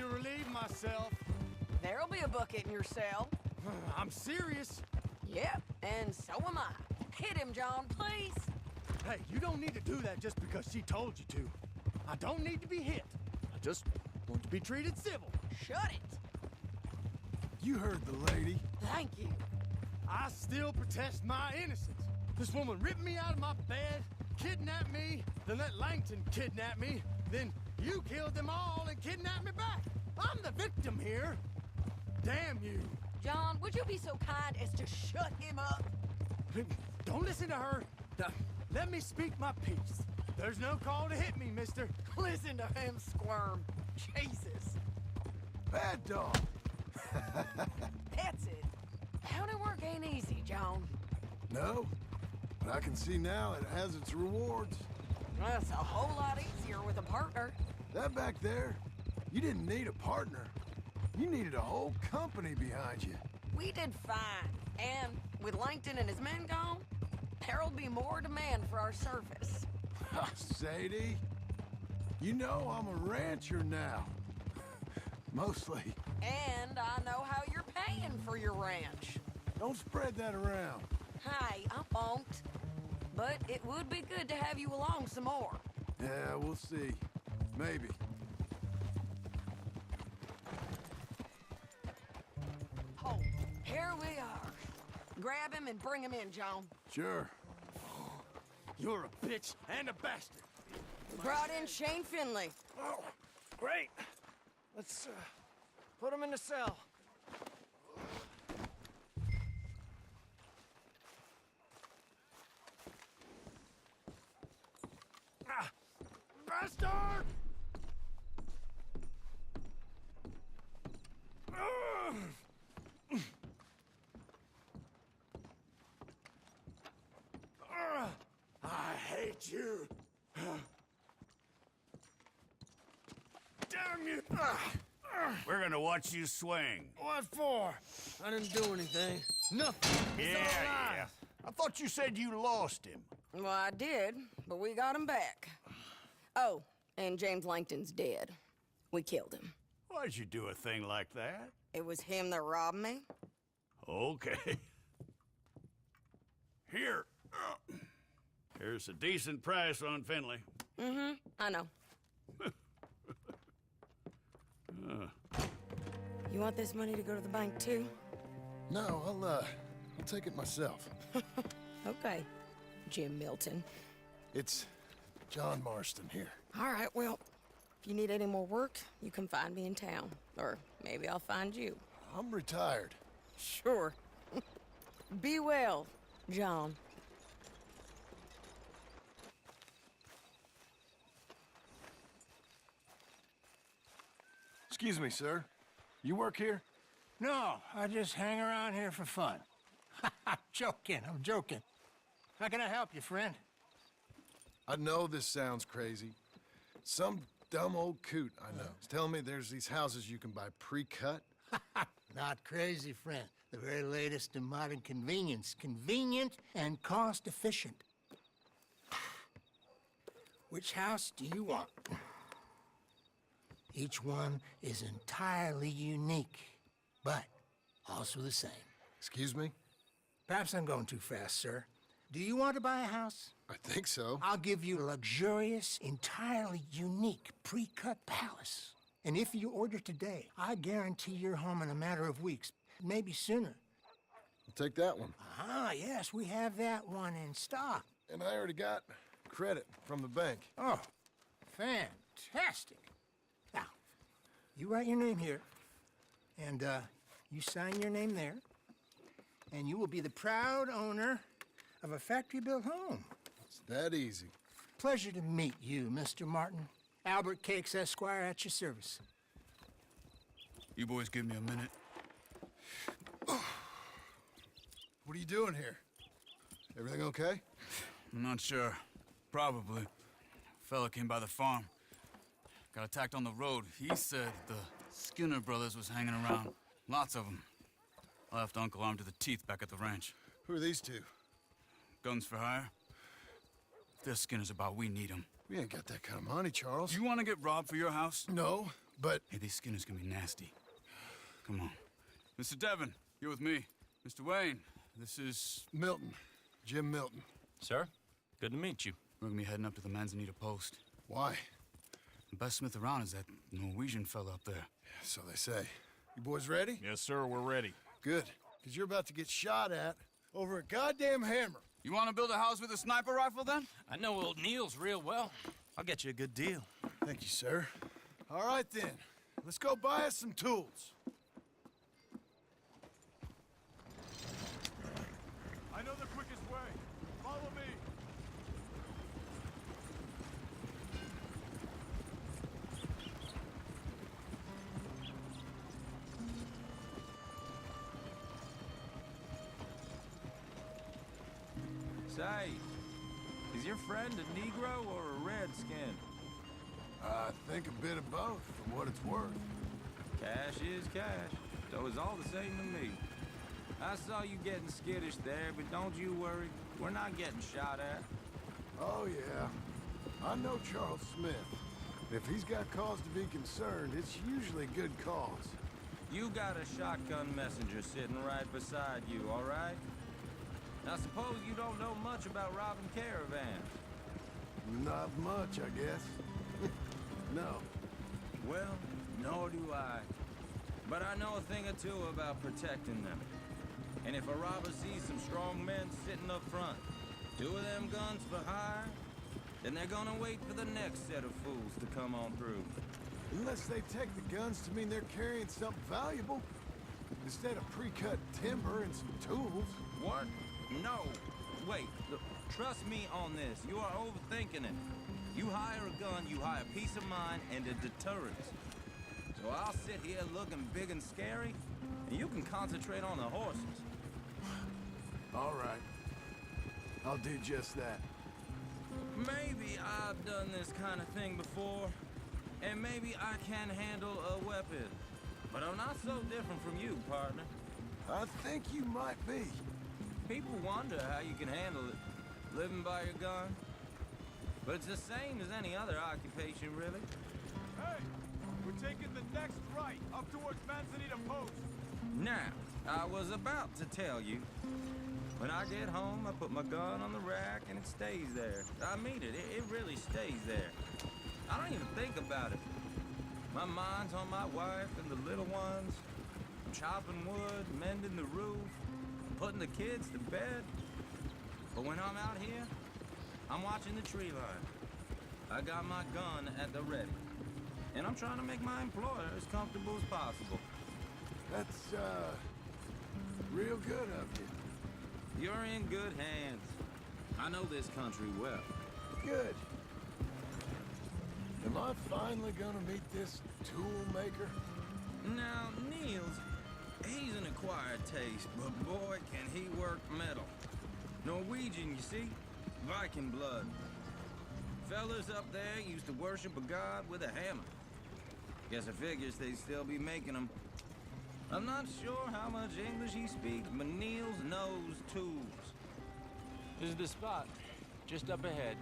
to relieve myself. There'll be a bucket in your cell. I'm serious. Yep, and so am I. Hit him, John, please. Hey, you don't need to do that just because she told you to. I don't need to be hit. I just want to be treated civil. Shut it. You heard the lady. Thank you. I still protest my innocence. This woman ripped me out of my bed, kidnapped me, then let Langton kidnap me, then you killed them all and kidnapped me back. I'm the victim here. Damn you. John, would you be so kind as to shut him up? Don't listen to her. Let me speak my piece. There's no call to hit me, mister. Listen to him squirm. Jesus. Bad dog. That's it. County work ain't easy, John. No, but I can see now it has its rewards. That's a whole lot easier with a partner. That back there, you didn't need a partner. You needed a whole company behind you. We did fine. And with Langton and his men gone, there'll be more demand for our service. Sadie, you know I'm a rancher now. Mostly. And I know how you're paying for your ranch. Don't spread that around. Hey, I won't. But it would be good to have you along some more. Yeah, we'll see. Maybe. Oh, here we are. Grab him and bring him in, John. Sure. You're a bitch and a bastard. Brought in Shane Finley. Oh, great. Let's, put him in the cell. Ah, bastard! I hate you. Damn you! We're gonna watch you swing. What for? I didn't do anything. Nothing. He's all alive. I thought you said you lost him. Well, I did, but we got him back. Oh, and James Langton's dead. We killed him. Why'd you do a thing like that? It was him that robbed me. Okay. Here. Here's a decent price on Finley. Mm-hmm, I know. You want this money to go to the bank, too? No, I'll take it myself. Okay, Jim Milton. It's John Marston here. All right, well, if you need any more work, you can find me in town. Or maybe I'll find you. I'm retired. Sure. Be well, John. Excuse me, sir. You work here? No, I just hang around here for fun. I'm joking, I'm joking. How can I help you, friend? I know this sounds crazy. Some dumb old coot I know is telling me there's these houses you can buy pre-cut. Not crazy, friend. The very latest in modern convenience. Convenient and cost-efficient. Which house do you want? Each one is entirely unique, but also the same. Excuse me? Perhaps I'm going too fast, sir. Do you want to buy a house? I think so. I'll give you a luxurious, entirely unique pre-cut palace. And if you order today, I guarantee you're home in a matter of weeks, maybe sooner. I'll take that one. Ah, yes, we have that one in stock. And I already got credit from the bank. Oh, fantastic. Now, you write your name here, and you sign your name there, and you will be the proud owner of a factory-built home. It's that easy. Pleasure to meet you, Mr. Martin. Albert Cakes, Esquire, at your service. You boys give me a minute. What are you doing here? Everything okay? I'm not sure. Probably. Fella came by the farm. Got attacked on the road. He said the Skinner brothers was hanging around. Lots of them. I left Uncle armed to the teeth back at the ranch. Who are these two? Guns for hire. If they're Skinner's about, we need them. We ain't got that kind of money, Charles. You want to get robbed for your house? No, but... Hey, these Skinners can be nasty. Come on. Mr. Devon, you're with me. Mr. Wayne, this is... Milton. Jim Milton. Sir, good to meet you. We're gonna be heading up to the Manzanita post. Why? The best smith around is that Norwegian fella up there. So they say. You boys ready? Yes, sir, we're ready. Good. Because you're about to get shot at over a goddamn hammer. You want to build a house with a sniper rifle, then? I know old Neil's real well. I'll get you a good deal. Thank you, sir. All right, then. Let's go buy us some tools. I know the quickest way. Follow me. Say, is your friend a Negro or a Redskin? I think a bit of both, for what it's worth. Cash is cash, so it's all the same to me. I saw you getting skittish there, but don't you worry. We're not getting shot at. Oh, yeah. I know Charles Smith. If he's got cause to be concerned, it's usually good cause. You got a shotgun messenger sitting right beside you, all right? Now, suppose you don't know much about robbing caravans. Not much, I guess. No. Well, nor do I. But I know a thing or two about protecting them. And if a robber sees some strong men sitting up front, 2 of them guns for hire, then they're gonna wait for the next set of fools to come on through. Unless they take the guns to mean they're carrying something valuable. Instead of pre-cut timber and some tools. What? No. Wait, look, trust me on this. You are overthinking it. You hire a gun, you hire peace of mind and a deterrence. So I'll sit here looking big and scary, and you can concentrate on the horses. All right. I'll do just that. Maybe I've done this kind of thing before, and maybe I can handle a weapon. But I'm not so different from you, partner. I think you might be. People wonder how you can handle it, living by your gun. But it's the same as any other occupation, really. Hey, we're taking the next right, up towards Manzanita Post. Now, I was about to tell you. When I get home, I put my gun on the rack and it stays there. I mean it, it really stays there. I don't even think about it. My mind's on my wife and the little ones. I'm chopping wood, mending the roof, putting the kids to bed. But when I'm out here, I'm watching the tree line. I got my gun at the ready. And I'm trying to make my employer as comfortable as possible. That's, real good of you. You're in good hands. I know this country well. Good. Am I finally gonna meet this tool maker? Now, Niels, he's an acquired taste, but boy, can he work metal. Norwegian, you see? Viking blood. Fellas up there used to worship a god with a hammer. Guess I figures they'd still be making them. I'm not sure how much English he speaks, but Niels knows tools. This is the spot, just up ahead.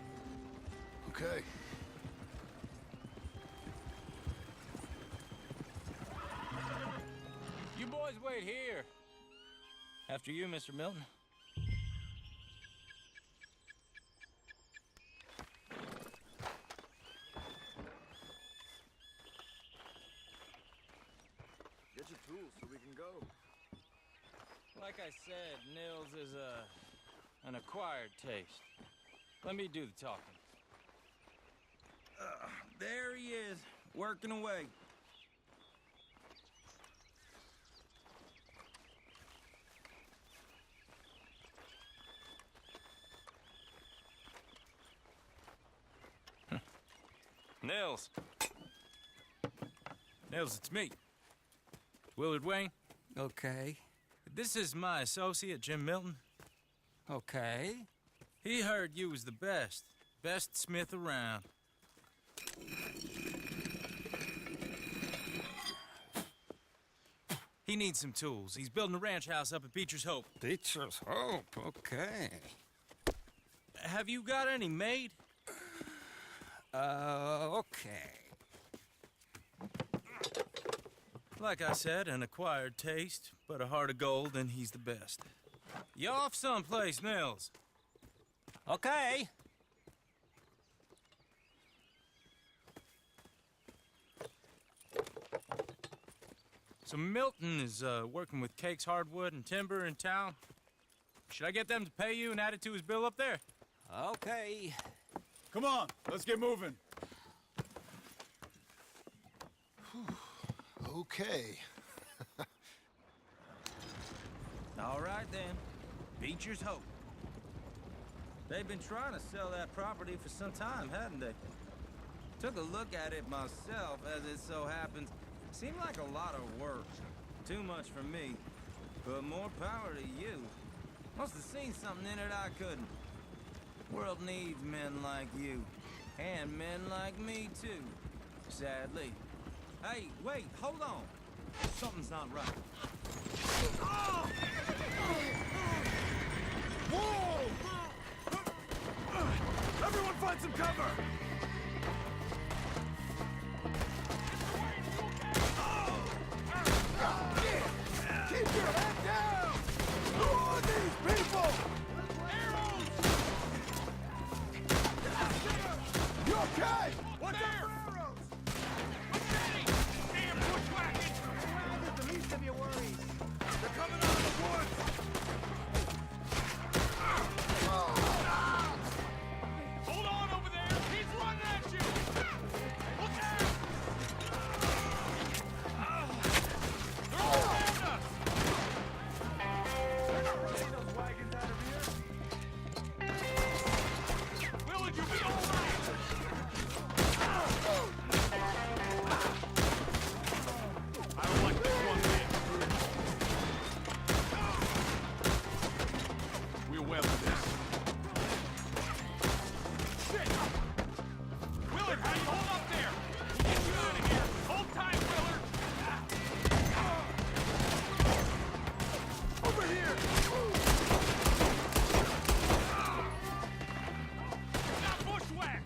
Okay. You boys wait here. After you, Mr. Milton. Get your tools so we can go. Like I said, Nils is an acquired taste. Let me do the talking. There he is, working away. Nils. Nils, it's me. Willard Wayne. Okay. This is my associate, Jim Milton. Okay. He heard you was the best smith around. He needs some tools. He's building a ranch house up at Beecher's Hope. Beecher's Hope, okay. Have you got any made? Okay. Like I said, an acquired taste, but a heart of gold, and he's the best. You off someplace, Nils? Okay. So Milton is working with Cake's Hardwood and Timber in town. Should I get them to pay you and add it to his bill up there? Okay. Come on, let's get moving. Okay. All right, then. Beecher's hope. They've been trying to sell that property for some time, hadn't they? Took a look at it myself, as it so happens. Seemed like a lot of work. Too much for me. But more power to you. Must have seen something in it I couldn't. World needs men like you. And men like me, too. Sadly. Hey, wait, hold on. Something's not right. Oh! Whoa! Everyone find some cover! Keep your head down! Who are these people? Arrows! You okay? What's up for arrows? Damn bushwhacking! Around is the least of your worries. They're coming out of the woods! Hold on over there! He's running at you! Look out! They're all around us! They're not running those wagons out of here! Willard, you'll be all right! I don't like this one bit. We'll weather this. Shit! Willard, how you hold up there? We'll get you out of here. Hold tight, Willard. Over here! Now bushwhack!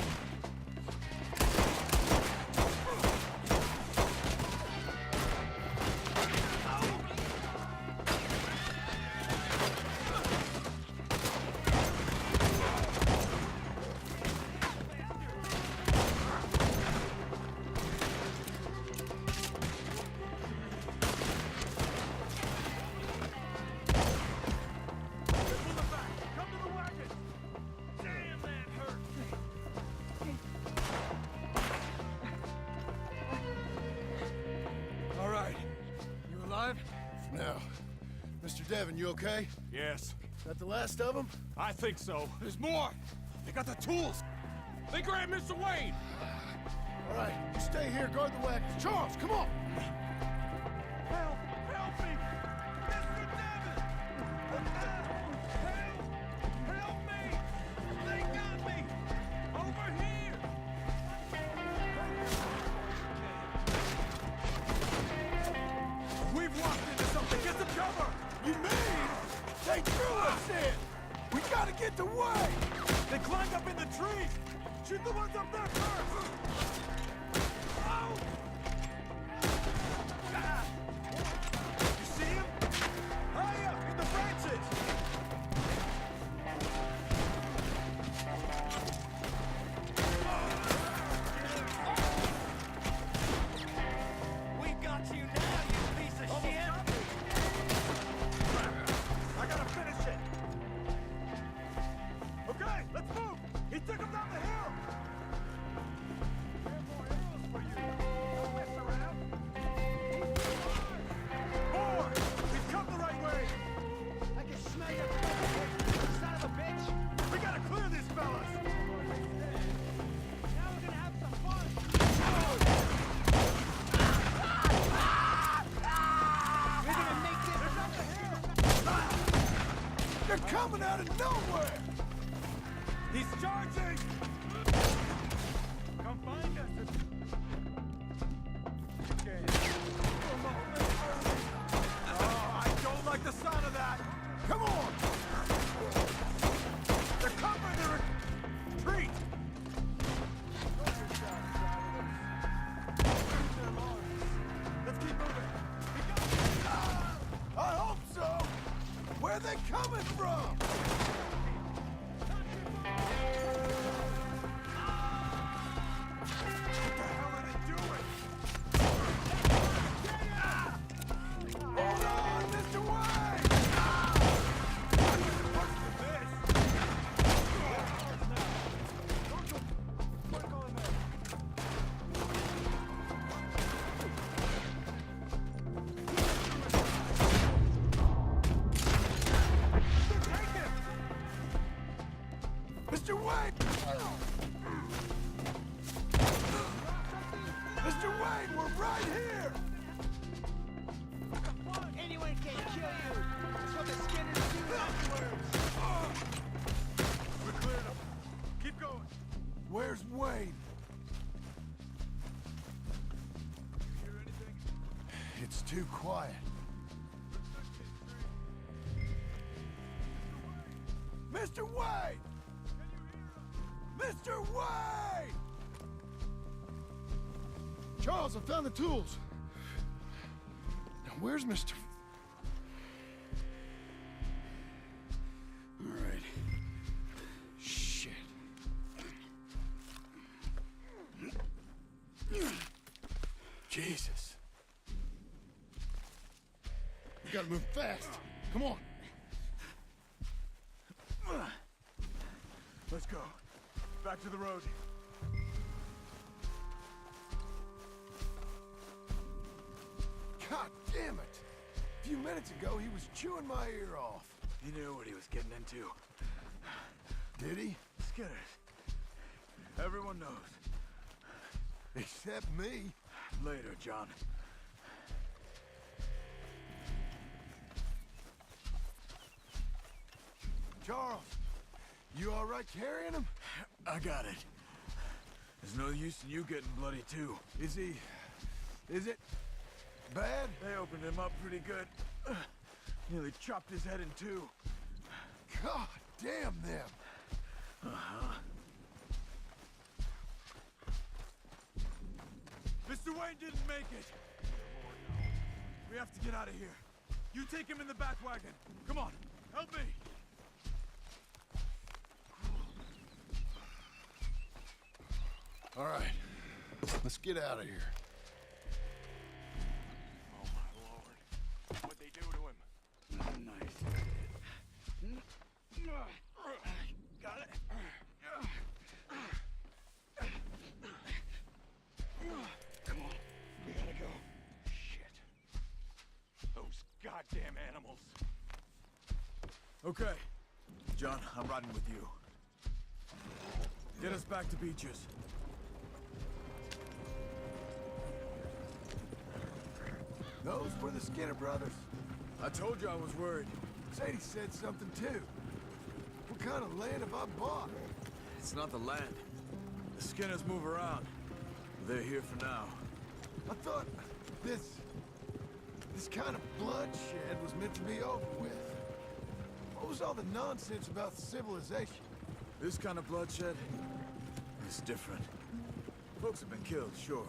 Pull them back! Come to the wagon! Damn, that hurt. All right. You alive? Now, Mr. Devon, you okay? Yes. That the last of them? I think so. There's more. They got the tools. They grabbed Mr. Wayne. All right, you stay here, guard the wagons. Charles, come on! Help! Help me! Mr. Devon! Help! Help me! They got me! Over here! We've walked into something! Get some cover! You mean they threw us in? We gotta get the way! They climbed up in the trees! Shoot the ones up there first! Oh! Ah! You see him? High up in the branches! We got you now, you piece of Almost shit! got me. I gotta finish it! Okay, let's move! He took him down the hill! We have more arrows for you! Don't mess around! More! We've come the right way! I can smell your breath, son of a bitch! We gotta clear these fellas! Now we're gonna have some fun! We're gonna make this up the hill! They're coming out of nowhere! He's charging! Come find us! Okay. Oh, I don't like the sound of that! Come on! They're covering their retreat! Let's keep moving! coming from? What the hell are they doing? Hold on, Mr. White! What's this? Work on that. Mr. Wayne! Mr. Wayne, we're right here! Anyone can kill you. That's what the Skinners do afterwards. We cleared them. Keep going. Where's Wayne? You hear anything? It's too quiet. Mr. Wayne! Mr. Wayne! Charles, I found the tools. Now, where's Mr. All right. Shit. Jesus. We gotta move fast. Come on. Let's go. Back to the road. God damn it! A few minutes ago, he was chewing my ear off. He knew what he was getting into. Did he? Skinners. Everyone knows. Except me. Later, John. Charles, you all right carrying him? I got it. There's no use in you getting bloody, too. Is it bad? They opened him up pretty good. Nearly chopped his head in two. God damn them. Mr. Wayne didn't make it. We have to get out of here. You take him in the back wagon. Come on, help me. All right, let's get out of here. Oh, my Lord. What'd they do to him? Nice. Got it. Come on, we gotta go. Shit. Those goddamn animals. Okay. John, I'm riding with you. Get us back to Beaches. Those were the Skinner brothers. I told you I was worried. Sadie said something too. What kind of land have I bought? It's not the land. The Skinners move around. They're here for now. I thought this kind of bloodshed was meant to be over with. What was all the nonsense about civilization? This kind of bloodshed is different. Folks have been killed, sure.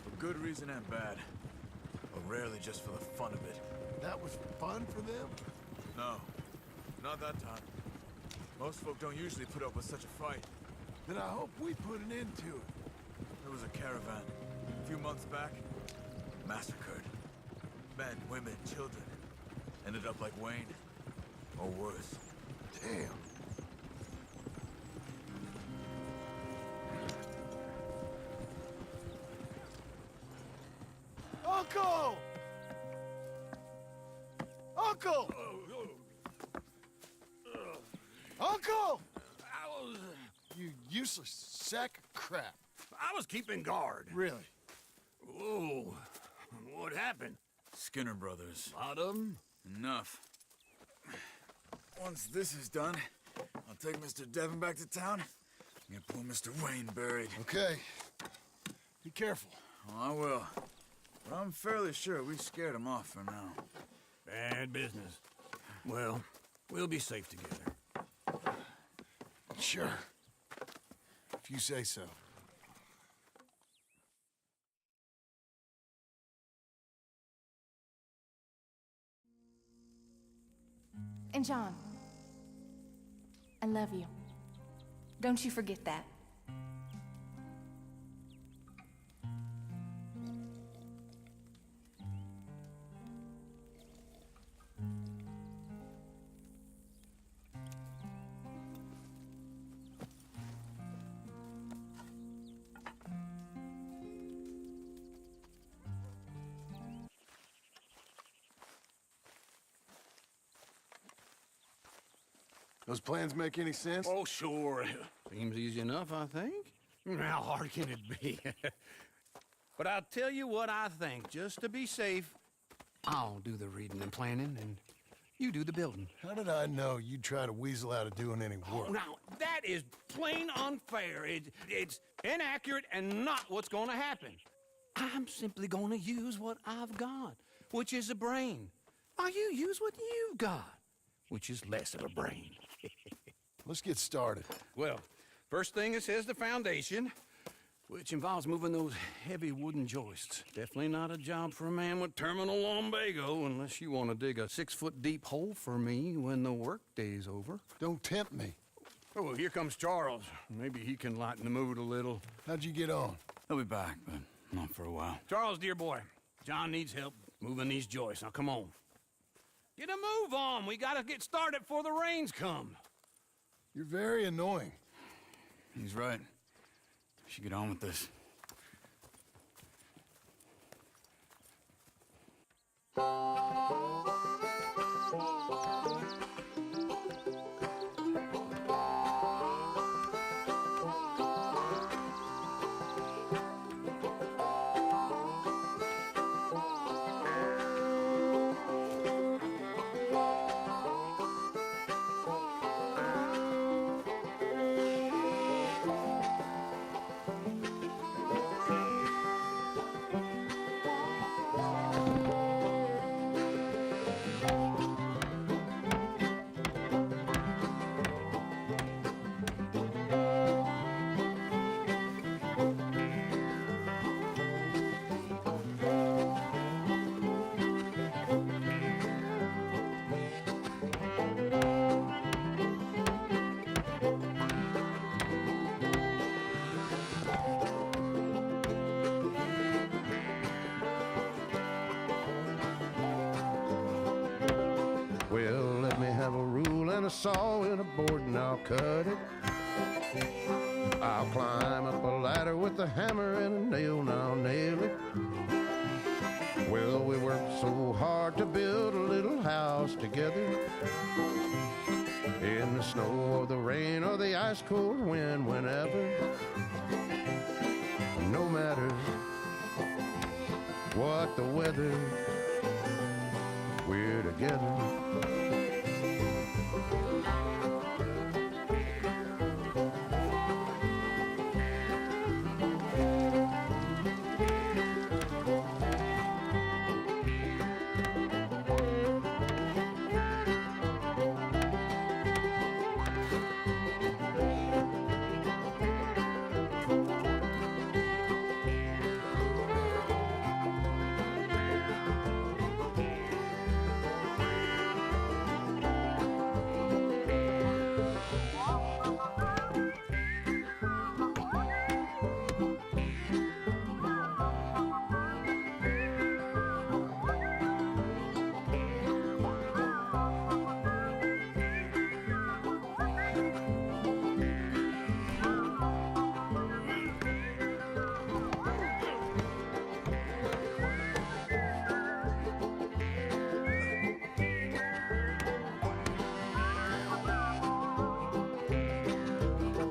For good reason and bad. But rarely just for the fun of it. That was fun for them? No. Not that time. Most folk don't usually put up with such a fight. Then I hope we put an end to it. There was a caravan. A few months back. Massacred. Men, women, children. Ended up like Wayne. Or worse. Damn. Uncle! Uncle! Uncle! You useless sack of crap. I was keeping guard. Really? Whoa. What happened? Skinner brothers. Lot of them? Enough. Once this is done, I'll take Mr. Devon back to town and get poor Mr. Wayne buried. Okay. Be careful. Oh, I will. But I'm fairly sure we scared him off for now. Bad business. Well, we'll be safe together. Sure. If you say so. And John, I love you. Don't you forget that. Those plans make any sense? Oh, sure. Seems easy enough, I think. How hard can it be? But I'll tell you what I think. Just to be safe, I'll do the reading and planning, and you do the building. How did I know you'd try to weasel out of doing any work? Oh, now, that is plain unfair. It's inaccurate and not what's going to happen. I'm simply going to use what I've got, which is a brain. While you use what you've got, which is less of a brain. Let's get started. Well, first thing it says the foundation, which involves moving those heavy wooden joists. Definitely not a job for a man with terminal lumbago unless you want to dig a 6-foot deep hole for me when the workday's over. Don't tempt me. Oh, well, here comes Charles. Maybe he can lighten the mood a little. How'd you get on? He'll be back, but not for a while. Charles, dear boy, John needs help moving these joists. Now, come on. Get a move on. We gotta get started before the rains come. You're very annoying. He's right. We should get on with this. Well, let me have a rule and a saw and a board and I'll cut it. I'll climb up a ladder with a hammer and a nail and I'll nail it. Well, we worked so hard to build a little house together. In the snow or the rain or the ice cold wind, whenever. No matter what the weather, we're together.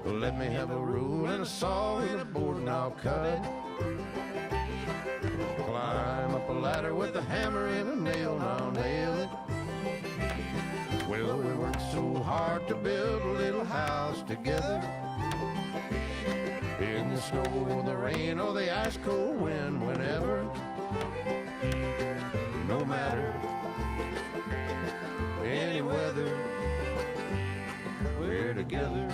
Let me have a rule and a saw and a board and I'll cut it. Climb up a ladder with a hammer and a nail and I'll nail it. Well, we worked so hard to build a little house together. In the snow or the rain or the ice cold wind, whenever. No matter any weather, we're together.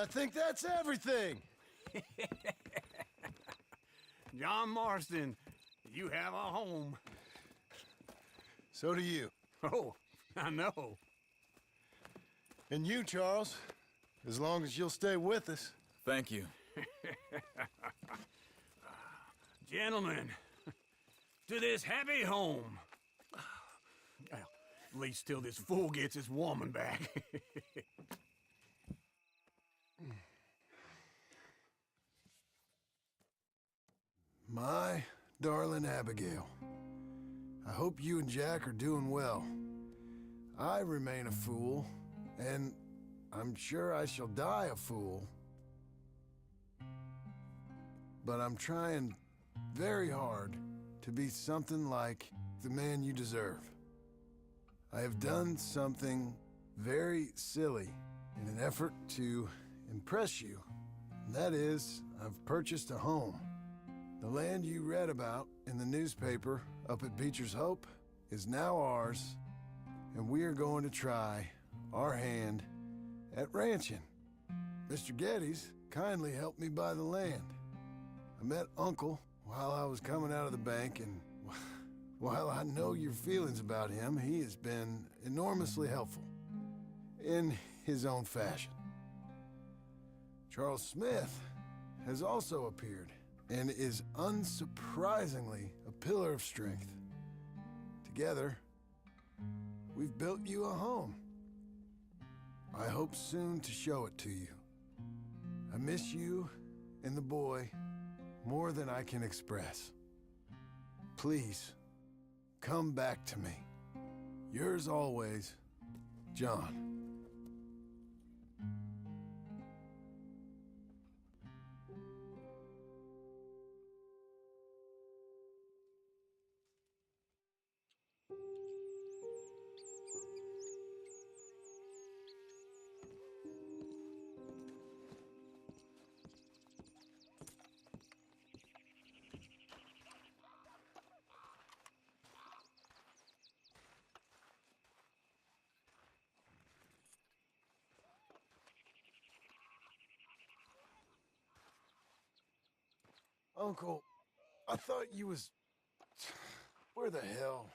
I think that's everything. John Marston, you have a home. So do you. Oh, I know. And you, Charles, as long as you'll stay with us. Thank you. Gentlemen, to this happy home. Well, at least till this fool gets his woman back. My darling Abigail, I hope you and Jack are doing well. I remain a fool, and I'm sure I shall die a fool. But I'm trying very hard to be something like the man you deserve. I have done something very silly in an effort to impress you, and that is, I've purchased a home. The land you read about in the newspaper up at Beecher's Hope is now ours, and we are going to try our hand at ranching. Mr. Geddes kindly helped me buy the land. I met Uncle while I was coming out of the bank, and while I know your feelings about him, he has been enormously helpful in his own fashion. Charles Smith has also appeared and is unsurprisingly a pillar of strength. Together, we've built you a home. I hope soon to show it to you. I miss you and the boy more than I can express. Please, come back to me. Yours always, John. Uncle, I thought you was... Where the hell?